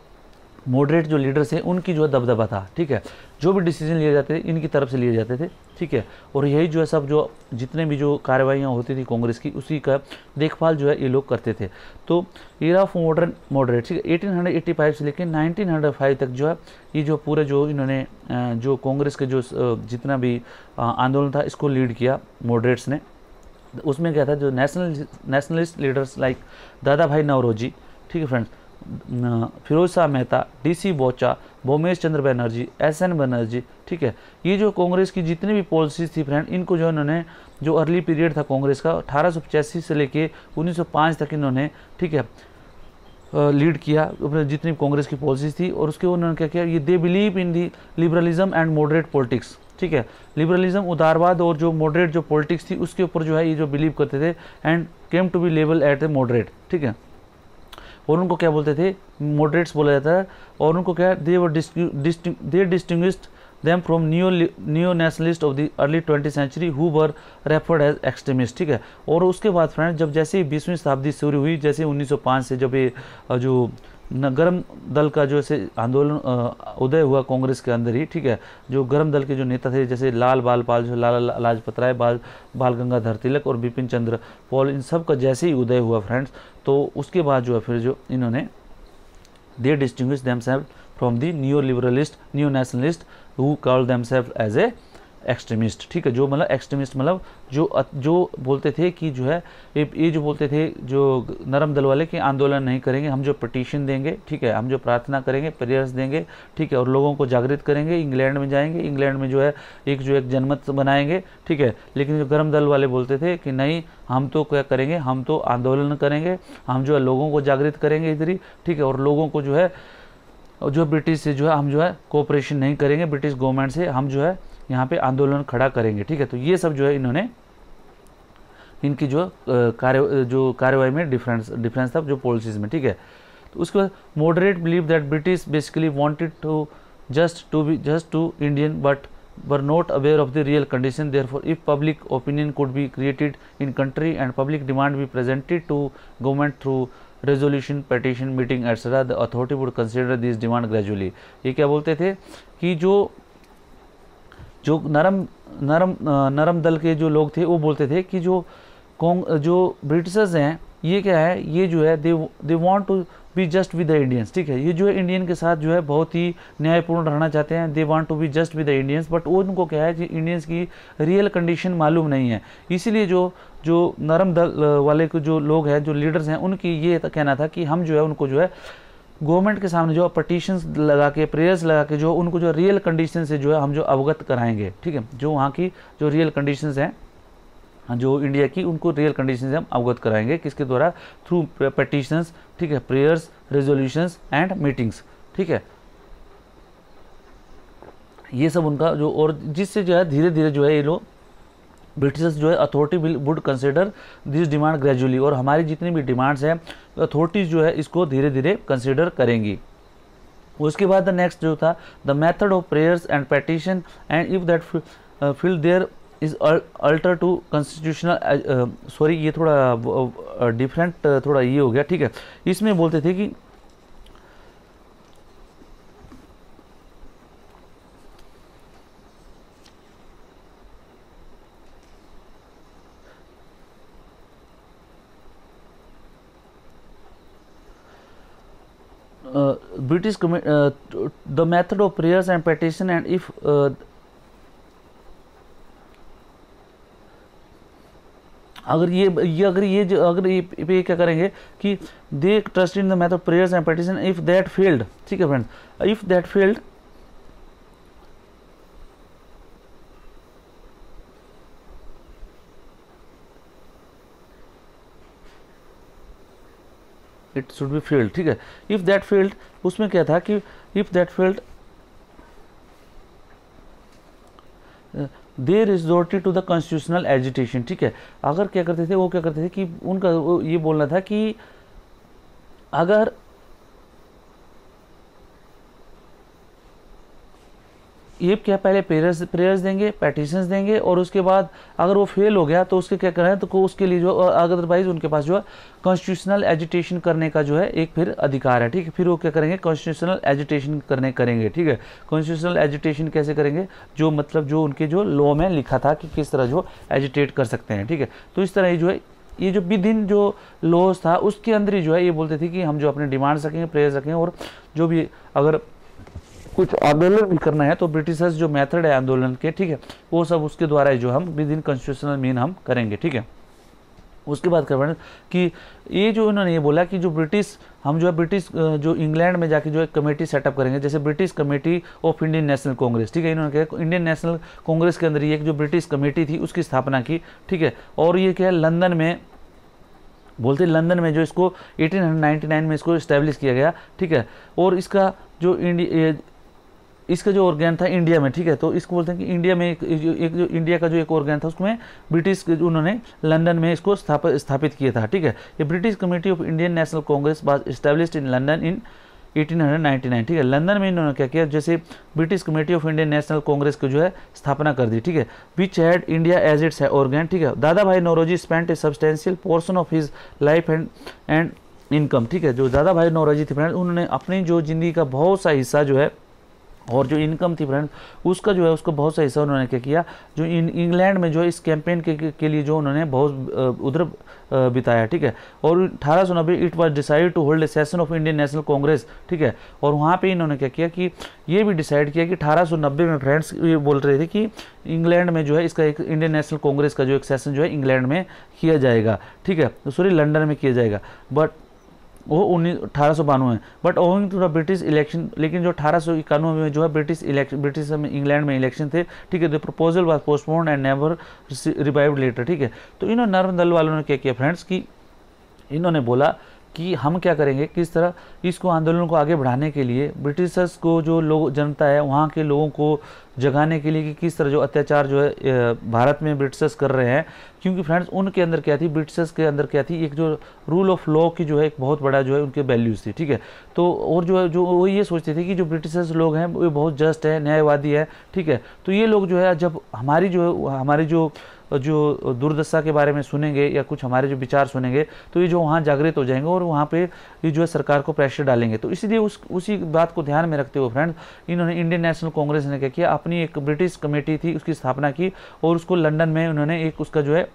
मॉडरेट जो लीडर्स हैं उनकी जो है दबदबा था, ठीक है। जो भी डिसीजन लिए जाते थे इनकी तरफ से लिए जाते थे, ठीक है। और यही जो है सब जो जितने भी जो कार्रवाइयाँ होती थी कांग्रेस की, उसी का देखभाल जो है ये लोग करते थे। तो एरा ऑफ मॉडर्न मॉडरेट, ठीक है, 1885 से लेकर 1905 तक जो है ये जो पूरे जो इन्होंने जो कांग्रेस के जो जितना भी आंदोलन था इसको लीड किया मॉडरेट्स ने। उसमें क्या था, जो नेशनलिस्ट लीडर्स लाइक दादा भाई नौरोजी, ठीक है फ्रेंड्स, फिरोज शाह मेहता, डीसी बोचा, भूमेश चंद्र बनर्जी, एसएन बनर्जी, ठीक है। ये जो कांग्रेस की जितनी भी पॉलिसीज थी फ्रेंड, इनको जो इन्होंने जो अर्ली पीरियड था कांग्रेस का 1885 से लेके 1905 तक इन्होंने, ठीक है, लीड किया जितनी कांग्रेस की पॉलिसीज थी। और उसके उन्होंने क्या किया, ये they believe in the liberalism and moderate politics, ठीक है। लिबरलिज्म उदारवाद और जो मॉडरेट जो पॉलिटिक्स थी उसके ऊपर जो है ये जो बिलीव करते थे, and came to be label at the moderate, ठीक है। और उनको क्या बोलते थे, मॉडरेट्स बोला जाता है। और उनको क्या, they distinguished them from neo nationalist of the अर्ली 20th century who were referred as extremist, ठीक है। और उसके बाद फ्रेंड जब जैसे ही 20वीं शताब्दी शुरू हुई, जैसे 1905 से जब ये जो गरम दल का जो से आंदोलन उदय हुआ कांग्रेस के अंदर ही, ठीक है, जो गरम दल के जो नेता थे जैसे लाल बालपाल, जो लाला लाजपत राय, बाल गंगाधर तिलक और बिपिन चंद्र पॉल, इन सब का जैसे ही उदय हुआ फ्रेंड्स, तो उसके बाद जो है फिर जो इन्होंने they distinguish themself from the neo liberalist, neo nationalist who called themself as a extremist, ठीक है। जो मतलब एक्सट्रीमिस्ट मतलब जो बोलते थे कि जो है ये जो बोलते थे जो नरम दल वाले कि आंदोलन नहीं करेंगे, हम जो पिटीशन देंगे, ठीक है, हम जो प्रार्थना करेंगे, प्रेयर्स देंगे, ठीक है, और लोगों को जागृत करेंगे, इंग्लैंड में जाएंगे, इंग्लैंड में जो है एक जनमत बनाएंगे, ठीक है। लेकिन जो गर्म दल वाले बोलते थे कि नहीं, हम तो क्या करेंगे, हम तो आंदोलन करेंगे, हम जो है लोगों को जागृत करेंगे इधर ही, ठीक है। और लोगों को जो है ब्रिटिश से जो है हम जो है कोऑपरेशन नहीं करेंगे, ब्रिटिश गवर्नमेंट से हम जो है यहाँ पे आंदोलन खड़ा करेंगे, ठीक है। तो ये सब जो है इन्होंने इनकी जो कार्यवाही में डिफरेंस था जो पॉलिसीज में, ठीक है। तो उसके बाद moderate believe that British basically wanted to just to Indian but were not aware of the real condition, therefore if public opinion could be created in country and public demand be presented to government through resolution, petition, meeting etcetera, the authority would consider this demand gradually. ये क्या बोलते थे कि जो नरम दल के जो लोग थे वो बोलते थे कि जो ब्रिटिशर्स हैं ये क्या है, ये जो है they want to be just with the Indians, ठीक है। ये जो है इंडियन के साथ जो है बहुत ही न्यायपूर्ण रहना चाहते हैं, they want to be just with the Indians, but वो उनको क्या है कि इंडियंस की रियल कंडीशन मालूम नहीं है। इसीलिए जो नरम दल वाले के जो लोग हैं, जो लीडर्स हैं, उनकी ये कहना था कि हम जो है उनको जो है गवर्नमेंट के सामने जो पटिशन्स लगा के, प्रेयर्स लगा के जो उनको जो रियल कंडीशन से जो है हम जो अवगत कराएंगे, ठीक है। जो वहाँ की जो रियल कंडीशंस हैं जो इंडिया की, उनको रियल कंडीशन से हम अवगत कराएंगे, किसके द्वारा, थ्रू पटिशन्स, ठीक है, प्रेयर्स, रेजोल्यूशंस एंड मीटिंग्स, ठीक है। ये सब उनका जो, और जिससे जो है धीरे धीरे जो है ये लोग ब्रिटिशर्स जो है authority would consider this demand gradually, और हमारी जितनी भी डिमांड्स हैं अथॉरिटीज जो है इसको धीरे धीरे कंसिडर करेंगी। उसके बाद द नेक्स्ट जो था, the method of prayers and petition and if that feel there is alter to constitutional, sorry ये थोड़ा डिफरेंट थोड़ा ये हो गया, ठीक है। इसमें बोलते थे कि British the method of prayers and petition, and if अगर ये क्या करेंगे कि they trust in the method prayers and petition if that failed, ठीक है friends, if that failed it should be failed, ठीक है। इफ दैट फेल्ड, उसमें क्या था कि if that failed they resorted to the constitutional agitation, ठीक है। अगर क्या करते थे, वो क्या करते थे कि उनका ये बोलना था कि अगर ये क्या पहले प्रेयर्स देंगे, पैटिशंस देंगे, और उसके बाद अगर वो फेल हो गया तो उसके क्या करें, तो उसके लिए जो अदरवाइज उनके पास जो है कॉन्स्टिट्यूशनल एजिटेशन करने का जो है एक फिर अधिकार है, ठीक है। फिर वो क्या करेंगे, कॉन्स्टिट्यूशनल एजिटेशन करेंगे, ठीक है। कॉन्स्टिट्यूशनल एजिटेशन कैसे करेंगे, जो मतलब जो उनके जो लॉ में लिखा था कि किस तरह जो एजिटेट कर सकते हैं, ठीक है। तो इस तरह ये जो है, ये जो विद इन जो लॉज था उसके अंदर ही जो है ये बोलते थे कि हम जो अपने डिमांड्स रखेंगे, प्रेयर्स रखेंगे, और जो भी अगर कुछ आंदोलन भी करना है तो ब्रिटिशर्स जो मेथड है आंदोलन के, ठीक है, वो सब उसके द्वारा ही जो हम विद इन कॉन्स्टिट्यूशनल मीन हम करेंगे, ठीक है। उसके बाद कर रहे कि ये जो इन्होंने ये बोला कि जो ब्रिटिश हम जो है ब्रिटिश जो इंग्लैंड में जाके जो एक कमेटी सेटअप करेंगे, जैसे British committee of Indian national Congress, ठीक है। इन्होंने कहा इंडियन नेशनल कांग्रेस के अंदर एक जो ब्रिटिश कमेटी थी उसकी स्थापना की, ठीक है। और ये क्या है, लंदन में बोलते लंदन में जो इसको 1899 में इसको इस्टेब्लिश किया गया, ठीक है। और इसका जो ऑर्गेन था इंडिया में, ठीक है। तो इसको बोलते हैं कि इंडिया में एक जो इंडिया का जो एक ऑर्गेन था उसमें ब्रिटिश उन्होंने लंदन में इसको स्थापित किया था, ठीक है। ये British committee of Indian national Congress was established in London in 1899, ठीक है। लंदन में इन्होंने क्या किया, जैसे British committee of Indian national Congress को जो है स्थापना कर दी, ठीक है। Which had India as its organ, ठीक है। दादा भाई Naoroji spent a substantial portion of his life and income, ठीक है। जो दादा भाई नौरोजी थे फ्रेंड, उन्होंने अपनी जो जिंदगी का बहुत सा हिस्सा जो है और जो इनकम थी फ्रेंड उसका जो है उसका बहुत सा हिस्सा उन्होंने क्या किया, जो इंग्लैंड में जो है इस कैंपेन के लिए जो उन्होंने बहुत उधर बिताया, ठीक है। और 1890 it was decide to hold a session of Indian national Congress, ठीक है। और वहाँ पे इन्होंने क्या किया कि ये भी डिसाइड किया कि 1890 में फ्रेंड्स ये बोल रहे थे कि इंग्लैंड में जो है इसका एक इंडियन नेशनल कांग्रेस का जो एक सेशन जो है इंग्लैंड में किया जाएगा, ठीक है, सॉरी लंदन में किया जाएगा, बट वो 1892 में, but owing to the British election, लेकिन जो 1891 में जो है ब्रिटिश में इंग्लैंड में इलेक्शन थे, ठीक है। The proposal was postponed and never revived later, ठीक है। तो इन्होंने नर्म दल वालों ने क्या किया फ्रेंड्स कि इन्होंने बोला कि हम क्या करेंगे, किस तरह इसको आंदोलन को आगे बढ़ाने के लिए ब्रिटिशर्स को जो लोग जनता है वहाँ के लोगों को जगाने के लिए कि किस तरह जो अत्याचार जो है भारत में ब्रिटिशर्स कर रहे हैं, क्योंकि फ्रेंड्स उनके अंदर क्या थी, ब्रिटिशर्स के अंदर क्या थी, एक जो रूल ऑफ लॉ की जो है एक बहुत बड़ा जो है उनके वैल्यूज़ थी, ठीक है। तो और जो है जो वो ये सोचते थे कि जो ब्रिटिशर्स लोग हैं वो बहुत जस्ट है, न्यायवादी है, ठीक है। तो ये लोग जो है जब हमारी जो दुर्दशा के बारे में सुनेंगे या कुछ हमारे जो विचार सुनेंगे तो ये जो वहाँ जागृत हो जाएंगे और वहाँ पे ये जो है सरकार को प्रेशर डालेंगे। तो इसलिए उसी बात को ध्यान में रखते हुए फ्रेंड्स इन्होंने इंडियन नेशनल कांग्रेस ने क्या किया, अपनी एक ब्रिटिश कमेटी थी उसकी स्थापना की और उसको लंदन में उन्होंने एक उसका जो है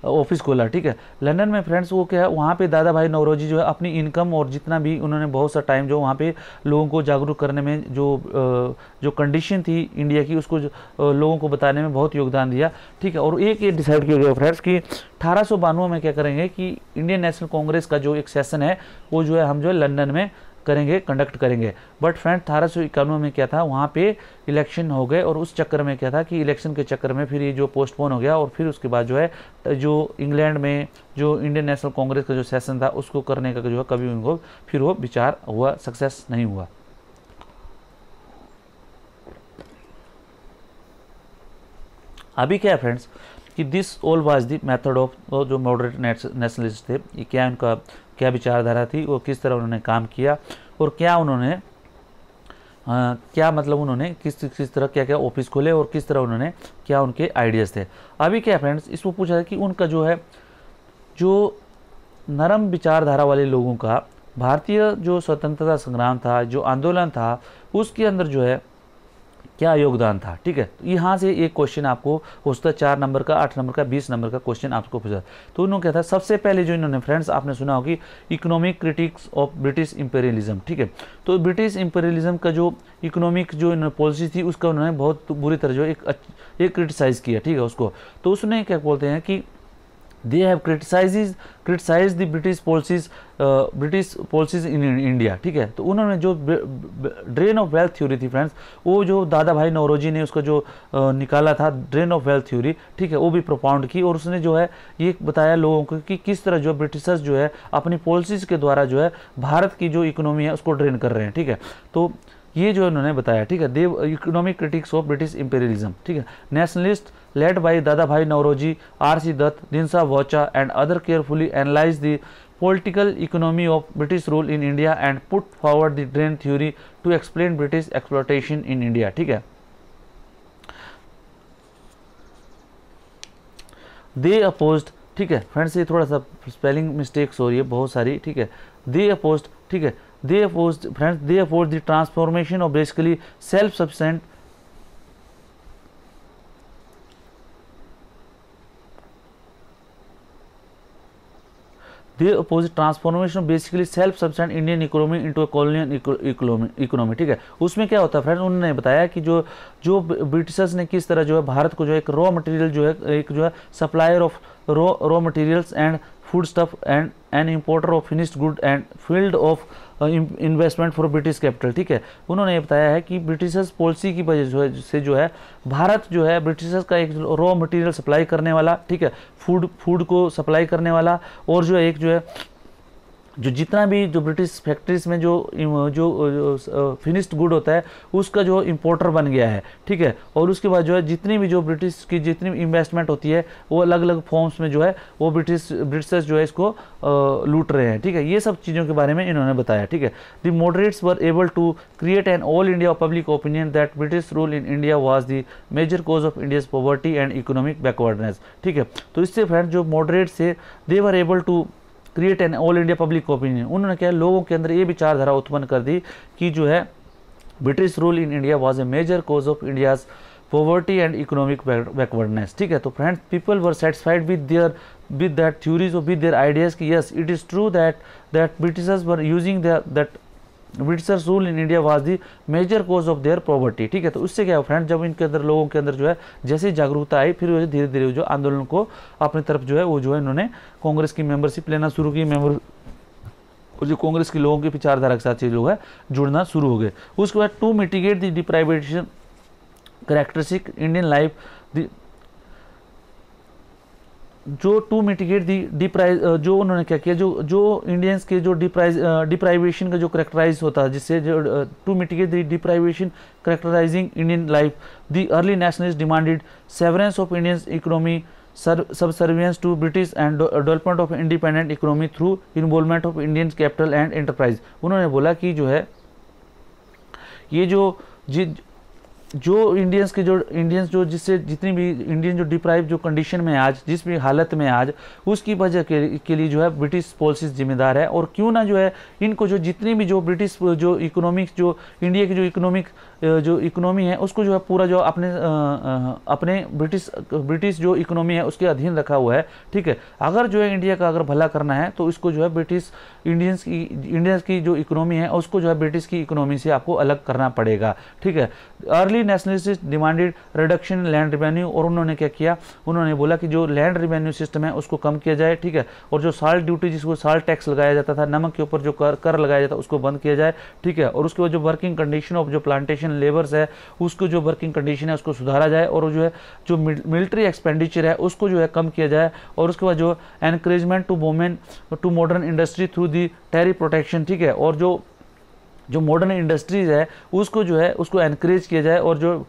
ऑफिस खोला, ठीक है। लंदन में फ्रेंड्स वो क्या है, वहाँ पे दादा भाई नौरोजी जो है अपनी इनकम और जितना भी उन्होंने बहुत सा टाइम जो वहाँ पे लोगों को जागरूक करने में जो कंडीशन थी इंडिया की उसको लोगों को बताने में बहुत योगदान दिया, ठीक है। और एक ये डिसाइड किया गया फ्रेंड्स कि 1892 में क्या करेंगे कि इंडियन नेशनल कांग्रेस का जो एक सेशन है वो जो है हम जो है लंदन में कंडक्ट करेंगे। बट फ्रेंड 1891 में क्या था, वहाँ पे इलेक्शन हो गए और उस चक्कर में क्या था कि इलेक्शन के चक्कर में फिर ये जो पोस्टपोन हो गया और फिर उसके बाद जो है जो इंग्लैंड में जो इंडियन नेशनल कांग्रेस का जो सेशन था उसको करने का जो है कभी उनको फिर वो विचार हुआ, सक्सेस नहीं हुआ। अभी क्या है फ्रेंड्स कि this all was the method of जो मॉडरेट नेशनलिस्ट थे, ये क्या उनका क्या विचारधारा थी और किस तरह उन्होंने काम किया और क्या उन्होंने क्या मतलब उन्होंने किस तरह क्या क्या ऑफिस खोले और किस तरह उन्होंने क्या उनके आइडियाज़ थे। अभी क्या फ्रेंड्स इसको पूछा है कि उनका जो है जो नरम विचारधारा वाले लोगों का भारतीय जो स्वतंत्रता संग्राम था, जो आंदोलन था, उसके अंदर जो है क्या योगदान था। ठीक है, तो यहाँ से एक क्वेश्चन आपको हो सकता है 4 नंबर का, 8 नंबर का, 20 नंबर का क्वेश्चन आपको पूछा। तो उन्होंने क्या था, सबसे पहले जो इन्होंने फ्रेंड्स आपने सुना होगी economic critics of British imperialism. ठीक है, तो ब्रिटिश इंपेरियलिज्म का जो इकोनॉमिक जो इन्होंने पॉलिसी थी उसका उन्होंने बहुत बुरी तरह जो एक क्रिटिसाइज किया। ठीक है, उसको तो उसने क्या बोलते हैं कि they have criticized the British policies in India। ठीक है, तो उन्होंने जो ड्रेन ऑफ वेल्थ थ्योरी थी फ्रेंड्स, वो जो दादा भाई नौरोजी ने उसका जो निकाला था ड्रेन ऑफ वेल्थ थ्योरी, ठीक है, वो भी प्रोपाउंड की और उसने जो है ये बताया लोगों को कि किस तरह जो ब्रिटिशर्स जो है अपनी पॉलिसीज़ के द्वारा जो है भारत की जो इकोनॉमी है उसको ड्रेन कर रहे हैं। ठीक है, तो ये जो उन्होंने बताया। ठीक है, the economic critics of British imperialism. ठीक है, nationalist led by Dada Bhai Nauroji, R.C. Dutt, Dinsa Vocha and other carefully analyzed the political economy of British rule in India and put forward the drain theory to explain British exploitation in India। ठीक है, they opposed। ठीक है फ्रेंड्स, ये थोड़ा सा स्पेलिंग मिस्टेक्स हो रही है बहुत सारी। ठीक है, they opposed। ठीक है, they opposed friends, they opposed the transformation of basically self-sufficient they oppose transformation of basically self sufficient Indian economy into a colonial economy. ठीक है, उसमें क्या होता है फ्रेंड्स, उन्होंने बताया कि जो ब्रिटिशर्स ने किस तरह जो है भारत को जो एक रॉ मटेरियल जो है एक जो है supplier of raw materials and food stuff and N importer of finished good and field of investment for British capital. ठीक है, उन्होंने ये बताया है कि ब्रिटिशर्स पॉलिसी की वजह से जो है भारत जो है ब्रिटिशर्स का एक रॉ मटेरियल सप्लाई करने वाला, ठीक है, फूड को सप्लाई करने वाला और जो एक जो है जो जितना भी जो ब्रिटिश फैक्ट्रीज में जो फिनिश्ड गुड होता है उसका जो इंपोर्टर बन गया है। ठीक है, और उसके बाद जो है जितनी भी जो ब्रिटिश की जितनी भी इन्वेस्टमेंट होती है वो अलग अलग फॉर्म्स में जो है वो ब्रिटिशर्स जो है इसको लूट रहे हैं। ठीक है, ये सब चीज़ों के बारे में इन्होंने बताया। ठीक है, the moderates were able to create an all India public opinion that British rule in India was the major cause of India's poverty and economic backwardness. ठीक है, तो इससे फ्रेंड जो मॉडरेट्स थे they were able to create an all India public opinion, उन्होंने क्या लोगों के अंदर ये विचारधारा उत्पन्न कर दी कि जो है British rule in India was a major cause of India's poverty and economic backwardness. ठीक है, तो friends people were satisfied with that theories और विद देयर आइडियाज कि yes it is true that Britishers were using that Britishers rule in India was the major cause of their poverty. ठीक है, तो उससे क्या है फ्रेंड, जब इनके अंदर लोगों के अंदर जो है जैसे जागरूकता आई फिर धीरे धीरे जो आंदोलन को अपनी तरफ जो है वो जो है इन्होंने कांग्रेस की मेंबरशिप लेना शुरू की, और जो कांग्रेस के लोगों की विचारधारा के साथ ये लोग है जुड़ना शुरू हो गए। उसके बाद to mitigate the deprivation characteristic Indian life जो टू मिटिगेट दी जो उन्होंने क्या किया जो इंडियंस के जो डिप्राइवेशन का जो करेक्टराइज होता है जिससे जो to mitigate the deprivation characterising Indian life the early nationalist demanded severance of Indians economy subservience to British and development of independent economy through involvement of Indian capital and enterprise। उन्होंने बोला कि जो है ये जो इंडियंस जो जिससे जितनी भी इंडियन जो डिप्राइव जो कंडीशन में आज जिस भी हालत में आज उसकी वजह के लिए जो है ब्रिटिश पॉलिसीज जिम्मेदार है। और क्यों ना जो है इनको जो जितनी भी जो ब्रिटिश जो इकोनॉमिक्स जो इंडिया की जो इकोनॉमी है उसको जो है पूरा जो अपने ब्रिटिश जो इकोनॉमी है उसके अधीन रखा हुआ है। ठीक है, अगर जो है इंडिया का अगर भला करना है तो इसको जो है इंडियंस की जो इकोनॉमी है उसको जो है ब्रिटिश की इकोनॉमी से आपको अलग करना पड़ेगा। ठीक है, early nationalist demanded reduction in land revenue, और उन्होंने क्या किया, उन्होंने बोला कि जो लैंड रेवेन्यू सिस्टम है उसको कम किया जाए। ठीक है, और जो साल्ट ड्यूटी जिसको साल्ट टैक्स लगाया जाता था, नमक के ऊपर जो कर लगाया जाता उसको बंद किया जाए। ठीक है, और उसके बाद जो वर्किंग कंडीशन ऑफ जो प्लांटेशन लेबर्स है उसको जो वर्किंग कंडीशन है उसको सुधारा जाए, और जो है जो मिलिट्री एक्सपेंडिचर है उसको जो है कम किया जाए, और उसके बाद जो encouragement to women to modern industry through the tariff protection. ठीक है, और जो मॉडर्न इंडस्ट्रीज है उसको जो है उसको एनकरेज किया जाए, और जो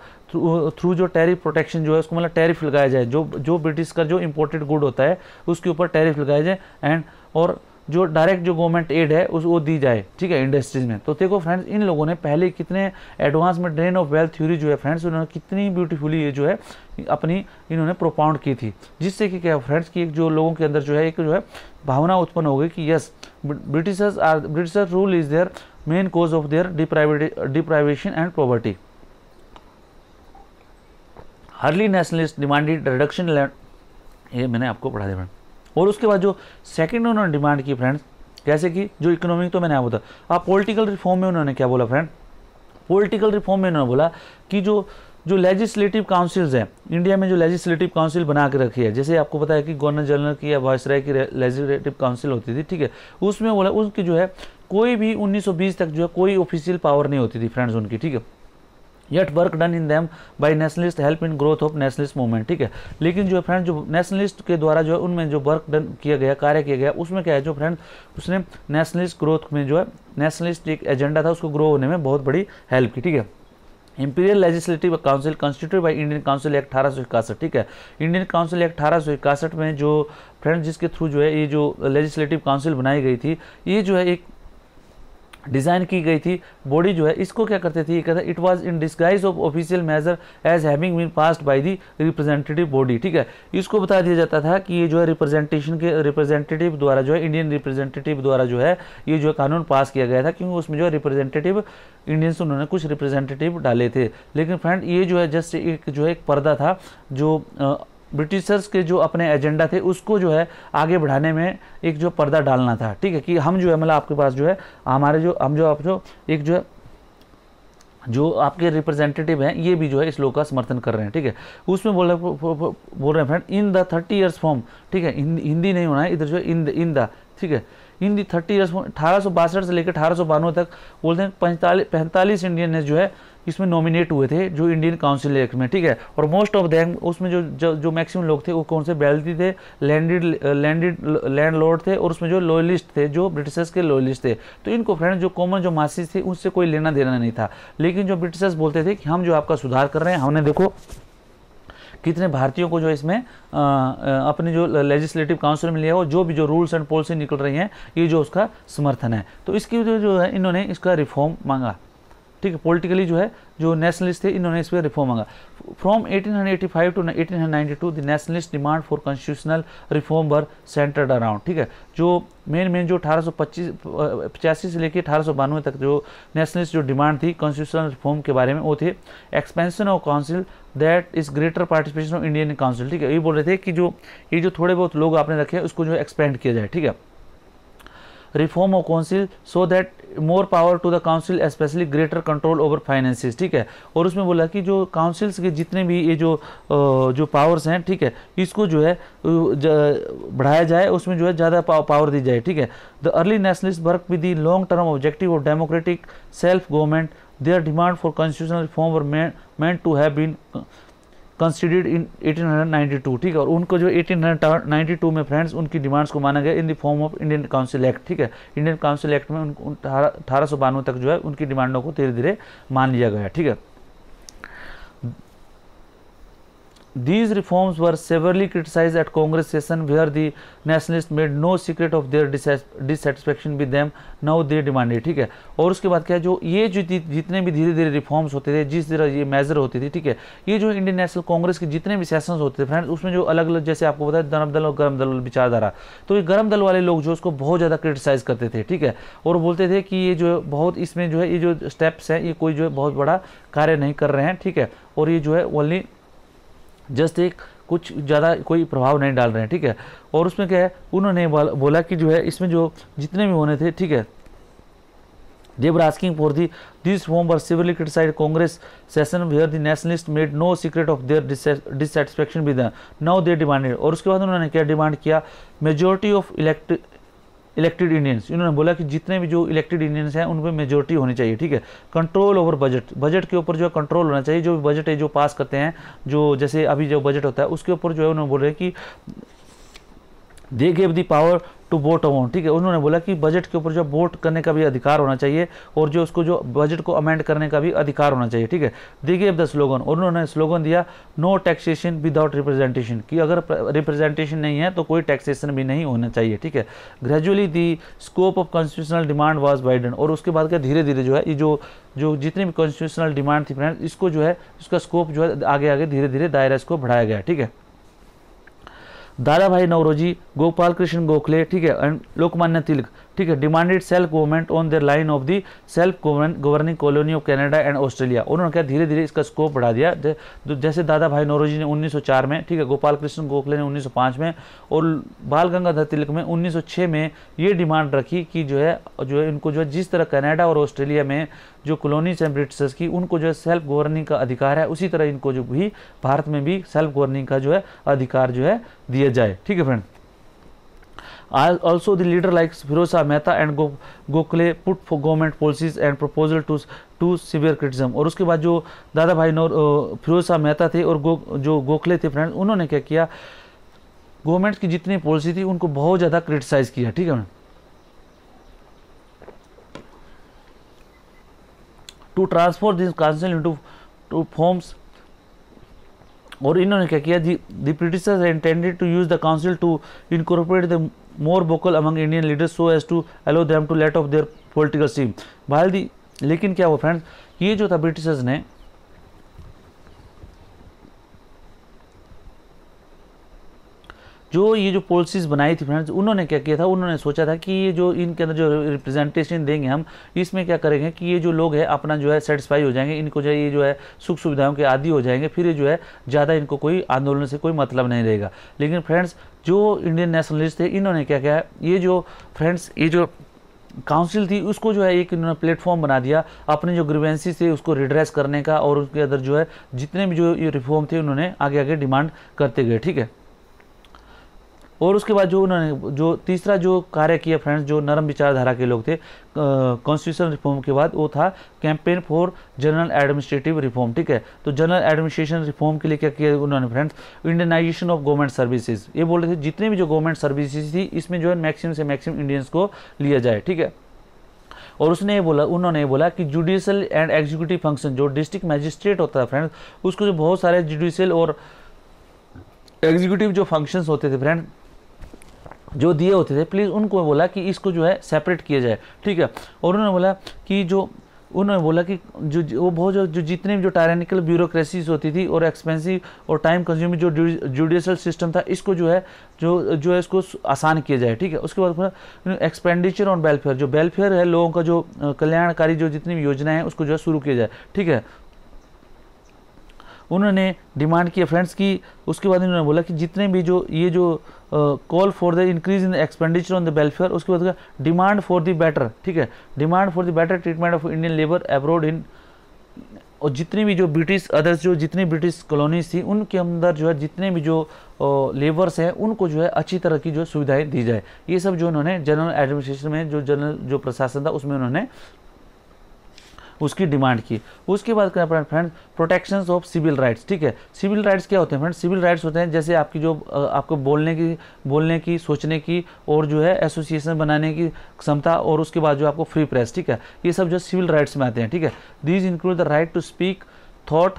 थ्रू जो टैरिफ प्रोटेक्शन जो है उसको मतलब टैरिफ लगाया जाए, जो ब्रिटिश का जो इंपोर्टेड गुड होता है उसके ऊपर टैरिफ लगाया जाए, एंड और जो डायरेक्ट जो गवर्नमेंट एड है वो दी जाए। ठीक है, इंडस्ट्रीज में। तो देखो फ्रेंड्स इन लोगों ने पहले कितने एडवांस में ड्रेन ऑफ वेल्थ थ्योरी जो है फ्रेंड्स उन्होंने कितनी ब्यूटीफुली ये जो है अपनी इन्होंने प्रोपाउंड की थी, जिससे कि क्या फ्रेंड्स की जो लोगों के अंदर जो है एक जो है भावना उत्पन्न हो गई कि yes Britishers rule is their main cause of their deprivation and poverty. Early nationalist demanded reduction, ये मैंने आपको पढ़ा दिया फ्रेंड। और उसके बाद जो सेकंड उन्होंने डिमांड की फ्रेंड्स, कैसे की, जो इकोनॉमिक तो मैंने आपको बताया। आप पॉलिटिकल रिफॉर्म में उन्होंने क्या बोला फ्रेंड, पॉलिटिकल रिफॉर्म में उन्होंने बोला कि जो लेजिस्लेटिव काउंसिल्स हैं इंडिया में, जो लेजिस्लेटिव काउंसिल बना के रखी है, जैसे आपको पता है कि गवर्नर जनरल की या वायसराय की लेजिस्लेटिव काउंसिल होती थी, ठीक है, उसमें बोला उसकी जो है कोई भी 1920 तक जो है कोई ऑफिशियल पावर नहीं होती थी फ्रेंड्स उनकी, ठीक है। Yet work done in them by nationalist help in growth of nationalist movement, ठीक है। लेकिन जो फ्रेंड जो नेशनलिस्ट के द्वारा जो है उनमें जो वर्क डन किया गया, कार्य किया गया, उसमें क्या है जो फ्रेंड उसने नेशनलिस्ट ग्रोथ में जो है नेशनलिस्ट एक एजेंडा था उसको ग्रो होने में बहुत बड़ी हेल्प की, ठीक है। Imperial legislative council constituted by Indian council act 1861, ठीक है। इंडियन काउंसिल एक्ट 1861 में जो फ्रेंड जिसके थ्रू जो है ये जो लेजिस्लेटिव काउंसिल बनाई गई थी, ये जो है एक डिज़ाइन की गई थी बॉडी जो है, इसको क्या करते थे, ये कहता है it was in disguise of official measure as having been passed by the representative body, ठीक है। इसको बता दिया जाता था कि ये जो है रिप्रेजेंटेटिव द्वारा जो है, इंडियन रिप्रेजेंटेटिव द्वारा जो है ये जो है कानून पास किया गया था, क्योंकि उसमें जो है रिप्रेजेंटेटिव इंडियंस उन्होंने कुछ रिप्रेजेंटेटिव डाले थे। लेकिन फ्रेंड ये जो है जस्ट एक जो है एक पर्दा था जो ब्रिटिशर्स के जो अपने एजेंडा थे उसको जो है आगे बढ़ाने में एक जो पर्दा डालना था, ठीक है, कि हम जो है मतलब आपके पास जो है हमारे जो हम जो आप जो एक जो है जो आपके रिप्रेजेंटेटिव हैं ये भी जो है इस लोग का समर्थन कर रहे हैं, ठीक है। उसमें बोल रहे हैं friend in the 30 years form, ठीक है, हिंदी नहीं होना है इधर जो है इन द, ठीक है, इन दी 30 ईयर्स 1862 से लेकर 1892 तक बोलते हैं 45 इंडियन ने जो है इसमें नॉमिनेट हुए थे जो इंडियन काउंसिल एक्ट में, ठीक है। और मोस्ट ऑफ देम उसमें जो मैक्सिमम लोग थे वो कौन से बेल्टी थे, लैंडलॉर्ड थे, और उसमें जो लॉयलिस्ट थे, जो ब्रिटिशर्स के लॉयलिस्ट थे। तो इनको फ्रेंड जो कॉमन जो मासिस थे उससे कोई लेना देना नहीं था। लेकिन जो ब्रिटिशर्स बोलते थे कि हम जो आपका सुधार कर रहे हैं, हमने देखो कितने भारतीयों को जो इसमें अपने जो लेजिस्लेटिव काउंसिल में लिया हो, जो भी जो रूल्स एंड पॉलिसी निकल रही हैं ये जो उसका समर्थन है। तो इसकी जो है इन्होंने इसका रिफॉर्म मांगा, ठीक है। पॉलिटिकली जो है जो नेशनलिस्ट थे इन्होंने इस पर रिफॉर्म मांगा। From 1885 to 1892 the nationalist demand for constitutional reform were centred around, ठीक है। जो मेन जो 1885 से लेकर 1892 तक जो नेशनलिस्ट जो डिमांड थी कॉन्स्टिट्यूशनल रिफॉर्म के बारे में वो थे expansion of council that is greater participation of Indian council, ठीक है। ये बोल रहे थे कि जो ये जो थोड़े बहुत लोग आपने रखे हैं उसको जो एक्सपेंड किया जाए, ठीक है। Reform of council so that more power to the council specially greater control over finances, ठीक है। और उसमें बोला कि जो काउंसिल्स के जितने भी ये जो पावर्स हैं, ठीक है, इसको जो है बढ़ाया जाए, उसमें जो है ज़्यादा पावर दी जाए, ठीक है। The early nationalist work with the long term objective of democratic self government, their demand for constitutional reform were meant to have been considered in 1892, ठीक है। और उनको जो 1892 में फ्रेंड्स उनकी डिमांड्स को माना गया in the form of Indian council act, ठीक है। इंडियन काउंसिल एक्ट में 1892 तक जो है उनकी डिमांडों को धीरे धीरे मान लिया गया, ठीक है। These reforms were severely criticized at Congress session where the nationalists made no secret of their dissatisfaction with them. Now they demanded, ठीक है। और उसके बाद क्या है जो ये जो जितने भी धीरे धीरे रिफॉर्म्स होते थे, जिस तरह ये मेजर होती थी, ठीक है, ये जो इंडियन नेशनल कांग्रेस के जितने भी सेशंस होते थे फ्रेंड्स उसमें जो अलग अलग जैसे आपको बताया नरम दल और गर्म दल विचारधारा, तो ये गर्म दल वाले लोग जो उसको बहुत ज़्यादा क्रिटिसाइज करते थे, ठीक है। और बोलते थे कि ये जो बहुत इसमें जो है ये जो स्टेप्स हैं ये कोई जो है बहुत बड़ा कार्य नहीं कर रहे हैं, ठीक है। और ये जो है ओनली जस्ट एक कुछ ज़्यादा कोई प्रभाव नहीं डाल रहे हैं, ठीक है। और उसमें क्या है उन्होंने बोला कि जो है इसमें जो जितने भी होने थे, ठीक है, they were asking for these reforms were severely criticized Congress session where the nationalists made no secret of their dissatisfaction with them. Now they demanded, और उसके बाद उन्होंने क्या डिमांड किया, मेजोरिटी ऑफ इलेक्टेड इंडियंस, इन्होंने बोला कि जितने भी जो इलेक्टेड इंडियंस हैं उनमें मेजोरिटी होनी चाहिए, ठीक है। कंट्रोल ओवर बजट के ऊपर जो है कंट्रोल होना चाहिए, जो बजट है जो पास करते हैं, जो जैसे अभी जो बजट होता है उसके ऊपर जो है उन्होंने बोल रहे हैं कि they gave the power to vote amount, ठीक है। उन्होंने बोला कि बजट के ऊपर जो वोट करने का भी अधिकार होना चाहिए और जो उसको जो बजट को अमेंड करने का भी अधिकार होना चाहिए, ठीक है। दे गेव द स्लोगन, और उन्होंने स्लोगन दिया नो टैक्सेशन विदाउट रिप्रेजेंटेशन, कि अगर रिप्रेजेंटेशन नहीं है तो कोई टैक्सेशन भी नहीं होना चाहिए, ठीक है। Gradually the scope of constitutional demand was widen, और उसके बाद क्या धीरे धीरे जो है ये जो जितनी भी कॉन्स्टिट्यूशनल डिमांड थी फ्रेंड्स इसको जो है इसका स्कोप जो है आगे आगे धीरे धीरे दायरा इसको बढ़ाया गया, ठीक है। दादा भाई नौरोजी, गोपाल कृष्ण गोखले, ठीक है, एंड लोकमान्य तिलक ठीक है, demanded self government on the line of the self governing colony of Canada and Australia. उन्होंने क्या धीरे धीरे इसका स्कोप बढ़ा दिया, जैसे दादा भाई नौरोजी ने 1904 में, ठीक है, गोपाल कृष्ण गोखले ने 1905 में और बाल गंगाधर तिलक में 1906 में ये डिमांड रखी कि जो है इनको जो है जिस तरह कनाडा और ऑस्ट्रेलिया में जो कॉलोनीज हैं ब्रिटिशर्स की, उनको जो है सेल्फ गवर्निंग का अधिकार है, उसी तरह इनको जो भी भारत में भी सेल्फ गवर्निंग का जो है अधिकार जो है दिया जाए। ठीक है friend, also the leader like Firoz Shah Mehta and Gokhale put for government policies and proposal to severe criticism। और उसके बाद जो दादा भाई फिरोज शाह मेहता थे और जो गोखले थे फ्रेंड्स, उन्होंने क्या किया, गवर्नमेंट की जितनी पॉलिसी थी उनको बहुत ज़्यादा क्रिटिसाइज किया। ठीक है, the transform this council into forms. और इन्होंने क्या किया, the Britishers intended to use the council to incorporate the more vocal among Indian leaders so as to allow them to let off their political stream. लेकिन क्या हुआ फ्रेंड्स, ये जो था ब्रिटिशर्स ने ये जो पॉलिसीज़ बनाई थी फ्रेंड्स, उन्होंने क्या किया था, उन्होंने सोचा था कि ये जो इनके अंदर जो रिप्रेजेंटेशन देंगे हम, इसमें क्या करेंगे कि ये जो लोग हैं अपना जो है सेटिस्फाई हो जाएंगे, इनको जो है ये जो है सुख सुविधाओं के आदी हो जाएंगे, फिर ये जो है ज़्यादा इनको कोई आंदोलन से कोई मतलब नहीं रहेगा। लेकिन फ्रेंड्स जो इंडियन नेशनलिस्ट थे, इन्होंने क्या किया, ये जो फ्रेंड्स ये जो काउंसिल थी उसको जो है एक इन्होंने प्लेटफॉर्म बना दिया अपने जो ग्रीवेंसीज थे उसको रिड्रेस करने का, और उसके अंदर जो है जितने भी जो ये रिफॉर्म थे उन्होंने आगे आगे डिमांड करते गए। ठीक है, और उसके बाद जो उन्होंने जो तीसरा जो कार्य किया फ्रेंड्स, जो नरम विचारधारा के लोग थे कॉन्स्टिट्यूशन रिफॉर्म के बाद, वो था campaign for general administrative reform. ठीक है, तो जनरल एडमिनिस्ट्रेशन रिफॉर्म के लिए क्या किया उन्होंने friends, Indianisation of government services. ये बोल रहे थे जितने भी जो गवर्नमेंट सर्विसेज थी इसमें जो है मैक्सिमम से मैक्सिमम इंडियंस को लिया जाए। ठीक है, और उन्होंने ये बोला कि जुडिशियल एंड एग्जीक्यूटिव फंक्शन, जो डिस्ट्रिक्ट मैजिस्ट्रेट होता है फ्रेंड्स, उसको जो बहुत सारे जुडिशियल और एग्जीक्यूटिव जो फंक्शंस होते थे फ्रेंड, जो दिए होते थे, प्लीज़ उनको बोला कि इसको जो है सेपरेट किया जाए। ठीक है, और उन्होंने बोला कि जो वो बहुत जो जितने भी जो टायरेनिकल ब्यूरोक्रेसीज होती थी और एक्सपेंसिव और टाइम कंज्यूमिंग जो जुडिशियल सिस्टम था, इसको जो है इसको आसान किया जाए। ठीक है, उसके बाद एक्सपेंडिचर ऑन वेलफेयर, जो वेलफेयर है लोगों का जो कल्याणकारी जो जितनी भी योजनाएं हैं उसको जो है शुरू किया जाए। ठीक है, उन्होंने डिमांड किया फ्रेंड्स की। उसके बाद उन्होंने बोला कि जितने भी जो ये जो call for the increase in the expenditure on the welfare, उसके बाद डिमांड फॉर द बेटर, ठीक है, demand for the better treatment of Indian labour abroad in, और जितनी भी जो ब्रिटिश अदर्स जो जितनी ब्रिटिश कॉलोनीज थी उनके अंदर जो है जितने भी जो लेबर्स हैं उनको जो है अच्छी तरह की जो सुविधाएं दी जाए। ये सब जो उन्होंने जनरल एडमिनिस्ट्रेशन में जो जनरल जो प्रशासन था उसमें उन्होंने उसकी डिमांड की। उसके बाद क्या friends, protections of civil rights. ठीक है, सिविल राइट्स क्या होते हैं फ्रेंड्स, सिविल राइट्स होते हैं जैसे आपकी जो आपको बोलने की सोचने की और जो है एसोसिएशन बनाने की क्षमता, और उसके बाद जो आपको फ्री प्रेस। ठीक है, ये सब जो सिविल राइट्स में आते हैं। ठीक है, these include the right to speak thought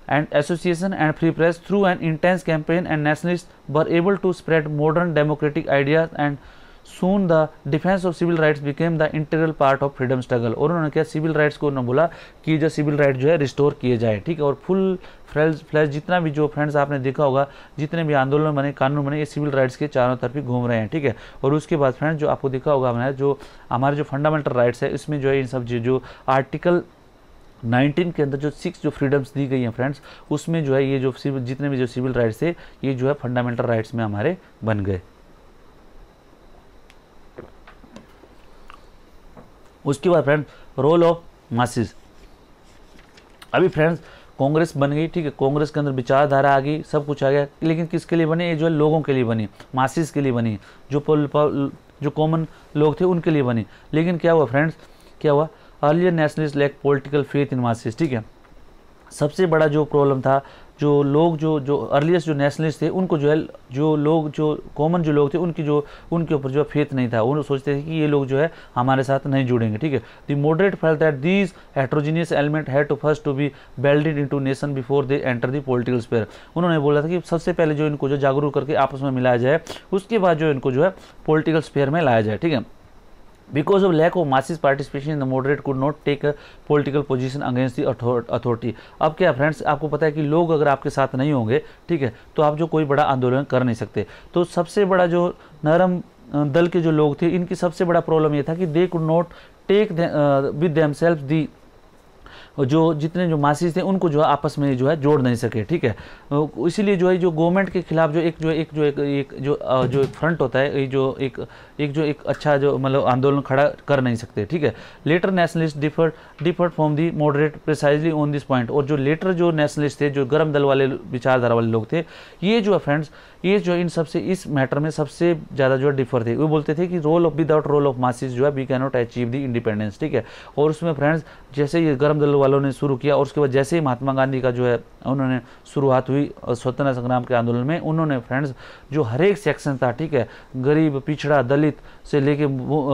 and association and free press through an intense campaign, and nationalists were able to spread modern democratic ideas, and soon the defense of civil rights became the integral part of freedom struggle। और उन्होंने क्या सिविल राइट्स को उन्होंने बोला कि जो सिविल राइट जो है रिस्टोर किए जाए। ठीक है, और फुल फ्लैश जितना भी जो फ्रेंड्स आपने देखा होगा जितने भी आंदोलन बने कानून बने ये सिविल राइट्स के चारों तरफ ही घूम रहे हैं। ठीक है, और उसके बाद फ्रेंड्स जो आपको देखा होगा हमने जो हमारे जो फंडामेंटल राइट्स है इसमें जो है इन सब जो आर्टिकल 19 के अंदर जो 6 जो फ्रीडम्स दी गई हैं फ्रेंड्स, उसमें जो है ये जो जितने भी जो सिविल राइट्स थे ये जो है फंडामेंटल राइट्स में हमारे बन गए। उसके बाद फ्रेंड्स रोल ऑफ मासेस। अभी फ्रेंड्स कांग्रेस बन गई। ठीक है, कांग्रेस के अंदर विचारधारा आ गई, सब कुछ आ गया, लेकिन किसके लिए बनी, ये जो है लोगों के लिए बनी, मासेस के लिए बनी, जो कॉमन लोग थे उनके लिए बनी। लेकिन क्या हुआ फ्रेंड्स, क्या हुआ, earlier nationalist lack political faith in masses. ठीक है, सबसे बड़ा जो प्रॉब्लम था, जो लोग जो अर्लियस्ट जो नेशनलिस्ट थे उनको जो है जो लोग जो कॉमन जो लोग थे उनके ऊपर जो फेथ नहीं था। वो सोचते थे कि ये लोग जो है हमारे साथ नहीं जुड़ेंगे। ठीक है, the moderate felt that these heterogeneous element had to first to be welded into nation before they enter the political sphere. उन्होंने बोला था कि सबसे पहले जो इनको जो जागरूक करके आपस में मिलाया जाए, उसके बाद जो इनको जो है पॉलिटिकल स्फीयर में लाया जाए। ठीक है, because of lack of masses participation in the moderate could not take a political position against the authority। अब क्या फ्रेंड्स, आपको पता है कि लोग अगर आपके साथ नहीं होंगे, ठीक है, तो आप जो कोई बड़ा आंदोलन कर नहीं सकते। तो सबसे बड़ा जो नरम दल के जो लोग थे इनकी सबसे बड़ा प्रॉब्लम ये था कि they could not take with themselves the, जो जितने जो मासीज थे उनको जो है आपस में जो है जोड़ नहीं सके, ठीक है। इसीलिए जो है जो गवर्नमेंट के खिलाफ जो एक फ्रंट होता है, ये जो एक अच्छा जो मतलब आंदोलन खड़ा कर नहीं सकते, ठीक है। Later nationalist differed from the moderate precisely on this point. और जो लेटर जो नेशनलिस्ट थे, जो गर्म दल वाले विचारधारा वाले लोग थे, ये जो है फ्रेंड्स, ये जो इन सबसे इस मैटर में सबसे ज़्यादा जो है डिफर थे। वो बोलते थे कि विदाउट रोल ऑफ मासिस जो है we can not achieve the independence, ठीक है। और उसमें फ्रेंड्स जैसे ये गर्म दल वालों ने शुरू किया और उसके बाद जैसे ही महात्मा गांधी का जो है उन्होंने शुरुआत हुई स्वतंत्रता संग्राम के आंदोलन में, उन्होंने फ्रेंड्स जो हर एक सेक्शन था, ठीक है, गरीब, पिछड़ा, दलित से लेके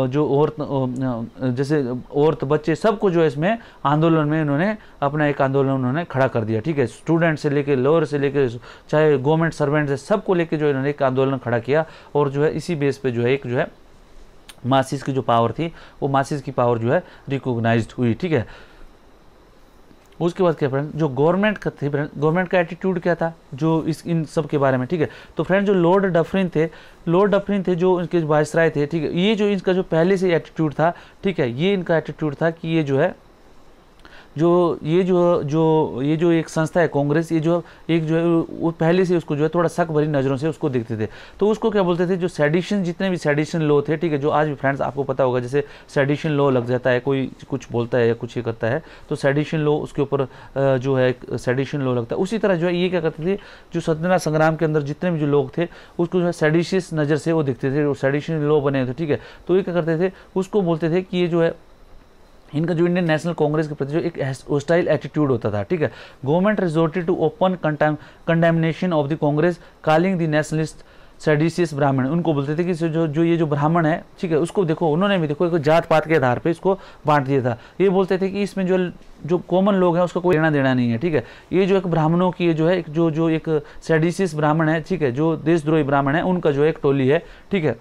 जो औरत बच्चे सबको जो है इसमें आंदोलन में उन्होंने अपना एक आंदोलन उन्होंने खड़ा कर दिया, ठीक है। स्टूडेंट से लेके लोअर से लेके चाहे गवर्नमेंट सर्वेंट से सबको लेके जो इन्होंने एक आंदोलन खड़ा किया। और जो है इसी बेस पे जो है एक जो है मासिस की जो पावर थी वो मासिस की पावर जो है रिकॉग्नाइज्ड हुई, ठीक है। उसके बाद क्या फ्रेंड, जो गवर्नमेंट का थे, गवर्नमेंट का एटीट्यूड क्या था जो इन सब के बारे में, ठीक है। तो फ्रेंड जो लॉर्ड डफरिन थे जो इनके वायसराय थे, ठीक है, ये जो इनका जो पहले से एटीट्यूड था, ठीक है, ये इनका एटीट्यूड था कि ये जो है ये जो एक संस्था है कांग्रेस, ये जो एक जो है वो पहले से उसको जो है थोड़ा शक भरी नज़रों से उसको देखते थे। तो उसको क्या बोलते थे, जो सेडिशन, जितने भी सेडिशन लॉ थे, ठीक है, जो आज भी फ्रेंड्स आपको पता होगा, जैसे सेडिशन लॉ लग जाता है, कोई कुछ बोलता है या कुछ ये करता है तो सेडिशन लॉ उसके ऊपर जो है सेडिशन लॉ लगता है। उसी तरह जो है ये क्या करते थे, जो स्वतंत्रता संग्राम के अंदर जितने भी जो लोग थे उसको जो है सेडिशियस नज़र से वो देखते थे, सेडिशन लॉ बने थे, ठीक है। तो ये क्या करते थे, उसको बोलते थे कि ये जो है इनका जो इंडियन नेशनल कांग्रेस के प्रति जो एक होस्टाइल एटीट्यूड होता था, ठीक है। Government resorted to open condemnation of the Congress, calling the nationalist seditious Brahmin. उनको बोलते थे कि जो ये जो ब्राह्मण है, ठीक है, उसको देखो उन्होंने भी देखो एक जात पात के आधार पे इसको बांट दिया था। ये बोलते थे कि इसमें जो कॉमन लोग हैं उसका कोई लेना देना नहीं है, ठीक है। ये जो एक ब्राह्मणों की जो है एक सेडिशियस ब्राह्मण है, ठीक है, जो देशद्रोही ब्राह्मण है, उनका जो एक टोली है, ठीक है।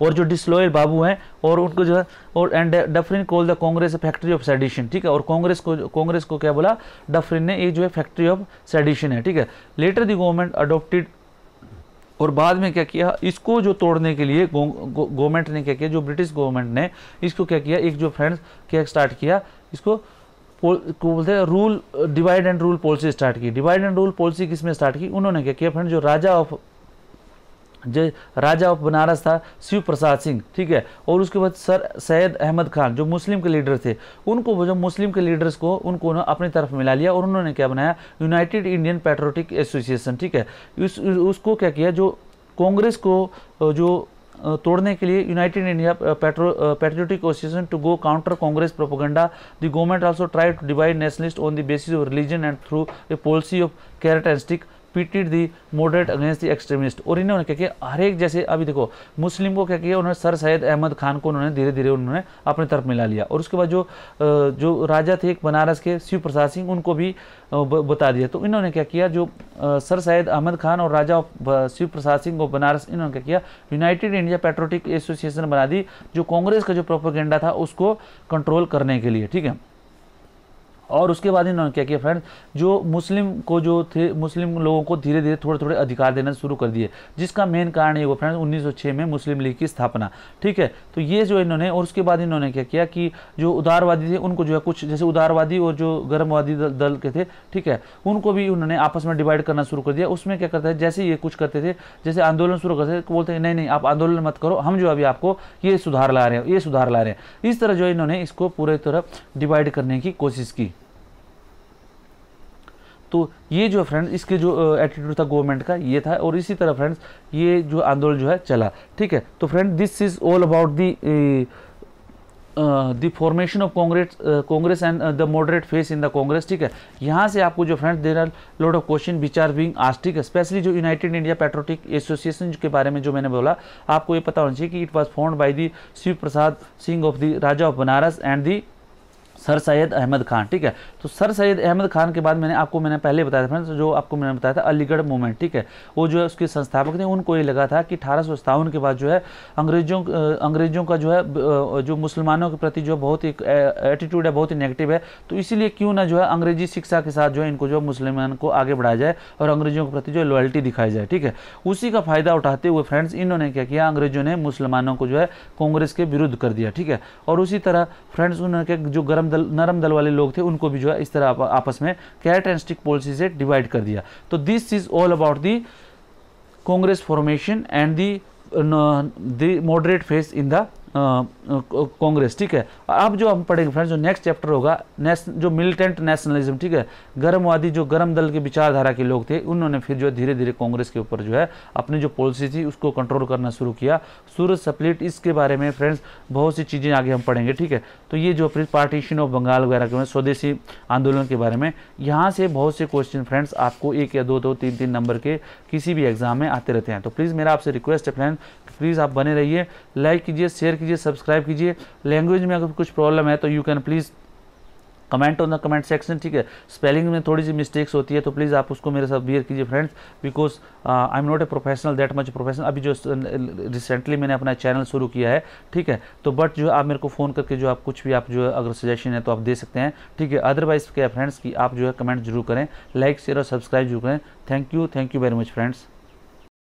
और जो डिसलॉयल बाबू हैं और उनको जो है और and Dufferin call the Congress factory of sedition, ठीक है। और कांग्रेस को क्या बोला डफरिन ने, ये जो है फैक्ट्री ऑफ सेडिशन है, ठीक है। लेटर द गवर्नमेंट अडॉप्टेड, और बाद में क्या किया, इसको जो तोड़ने के लिए गवर्नमेंट ने क्या किया, जो ब्रिटिश गवर्नमेंट ने इसको क्या किया, एक जो फ्रेंड्स क्या स्टार्ट किया, इसको बोलते हैं rule divide and rule policy start की। डिवाइड एंड रूल पॉलिसी किसमें स्टार्ट की, उन्होंने क्या किया फ्रेंड, जो राजा ऑफ बनारस था शिव प्रसाद सिंह, ठीक है, और उसके बाद सर सैयद अहमद खान जो मुस्लिम के लीडर थे, उनको जो मुस्लिम के लीडर्स को उनको अपनी तरफ मिला लिया और उन्होंने क्या बनाया, यूनाइटेड इंडियन पैट्रियोटिक एसोसिएशन, ठीक है। उसको क्या किया, जो कांग्रेस को जो तोड़ने के लिए United India Patriotic Association to go counter Congress propaganda, the government also try to divide nationalist on the basis of religion and through a policy of carrot and stick pitted the moderate against the extremist. और इन्होंने क्या किया, हर एक जैसे अभी देखो मुस्लिम को क्या किया, उन्होंने सर सैयद अहमद खान को उन्होंने धीरे धीरे उन्होंने अपनी तरफ मिला लिया। और उसके बाद जो राजा थे एक बनारस के शिव प्रसाद सिंह, उनको भी बता दिया। तो इन्होंने क्या किया, जो सर सैयद अहमद खान और राजा शिव प्रसाद सिंह को बनारस, इन्होंने क्या किया, यूनाइटेड इंडिया पैट्रियोटिक एसोसिएशन बना दी, जो कांग्रेस का जो प्रोपेगेंडा था उसको कंट्रोल करने के लिए, ठीक है। और उसके बाद इन्होंने क्या किया फ्रेंड्स, जो मुस्लिम को जो थे, मुस्लिम लोगों को धीरे धीरे थोड़े थोड़े अधिकार देना शुरू कर दिए, जिसका मेन कारण ये हुआ फ्रेंड्स 1906 में मुस्लिम लीग की स्थापना, ठीक है। तो ये जो इन्होंने, और उसके बाद इन्होंने क्या किया कि जो उदारवादी थे उनको जो है कुछ जैसे उदारवादी और जो गर्मवादी दल के थे, ठीक है, उनको भी उन्होंने आपस में डिवाइड करना शुरू कर दिया। उसमें क्या करते थे, जैसे ये कुछ करते थे, जैसे आंदोलन शुरू करते थे, बोलते हैं नहीं नहीं आप आंदोलन मत करो, हम जो अभी आपको ये सुधार ला रहे हैं, ये सुधार ला रहे हैं। इस तरह जो इन्होंने इसको पूरी तरह डिवाइड करने की कोशिश की। तो ये जो फ्रेंड्स इसके जो एटीट्यूड था गवर्नमेंट का ये था, और इसी तरह फ्रेंड्स ये जो आंदोलन जो है चला, ठीक है। तो friend this is all about the formation of Congress and the moderate phase in the Congress, ठीक है। यहाँ से आपको जो friends there are lot of question which are being asked, ठीक है। स्पेशली जो यूनाइटेड इंडिया पैट्रियोटिक एसोसिएशन के बारे में जो मैंने बोला, आपको ये पता होना चाहिए कि it was found by the Shiv Prasad Singh of the Raja of Banaras and the sir Syed Ahmad Khan, ठीक है। तो सर सैयद अहमद खान के बाद मैंने पहले बताया था फ्रेंड्स, जो आपको मैंने बताया था अलीगढ़ मूवमेंट, ठीक है, वो जो है उसके संस्थापक थे। उनको ये लगा था कि 1857 के बाद जो है अंग्रेजों का जो है जो मुसलमानों के प्रति जो बहुत एक एटीट्यूड है, बहुत ही नेगेटिव है। तो इसीलिए क्यों ना जो है अंग्रेजी शिक्षा के साथ जो है इनको जो मुसलमान को आगे बढ़ाया जाए और अंग्रेजों के प्रति जो लॉयल्टी दिखाई जाए, ठीक है। उसी का फायदा उठाते हुए फ्रेंड्स इन्होंने क्या किया, अंग्रेजों ने मुसलमानों को जो है कांग्रेस के विरुद्ध कर दिया, ठीक है। और उसी तरह फ्रेंड्स उन्होंने जो नरम दल वाले लोग थे उनको भी जो है इस तरह आपस में कैट एंड स्टिक पॉलिसी से डिवाइड कर दिया। तो this is all about the Congress formation and the moderate phase in the Congress, ठीक है। अब जो हम पढ़ेंगे फ्रेंड्स, जो नेक्स्ट चैप्टर होगा जो मिलिटेंट नेशनलिज्म, ठीक है, गर्मवादी जो गर्म दल के विचारधारा के लोग थे, उन्होंने फिर जो धीरे धीरे कांग्रेस के ऊपर जो है अपनी जो पॉलिसी थी उसको कंट्रोल करना शुरू किया। सूरज स्प्लिट, इसके बारे में फ्रेंड्स बहुत सी चीज़ें आगे हम पढ़ेंगे, ठीक है। तो ये जो पार्टीशन ऑफ बंगाल वगैरह के स्वदेशी आंदोलन के बारे में, यहाँ से बहुत से क्वेश्चन फ्रेंड्स आपको 1 या 2 3 नंबर के किसी भी एग्जाम में आते रहते हैं। तो प्लीज़ मेरा आपसे रिक्वेस्ट है फ्रेंड्स, प्लीज़ आप बने रहिए, लाइक कीजिए, शेयर कीजिए, सब्सक्राइब कीजिए। लैंग्वेज में अगर कुछ प्रॉब्लम है तो you can please comment on the comment section, ठीक है। स्पेलिंग में थोड़ी सी मिस्टेक्स होती है तो प्लीज़ आप उसको मेरे साथ बियर कीजिए friends, because I am not a professional, that much professional. अभी जो रिसेंटली मैंने अपना चैनल शुरू किया है, ठीक है। तो बट जो आप मेरे को फ़ोन करके जो आप कुछ भी आप जो अगर सजेशन है तो आप दे सकते हैं, ठीक है। अदरवाइज क्या फ्रेंड्स कि आप जो है कमेंट जरूर करें, लाइक शेयर और सब्सक्राइब जरूर करें। Thank you very much friends.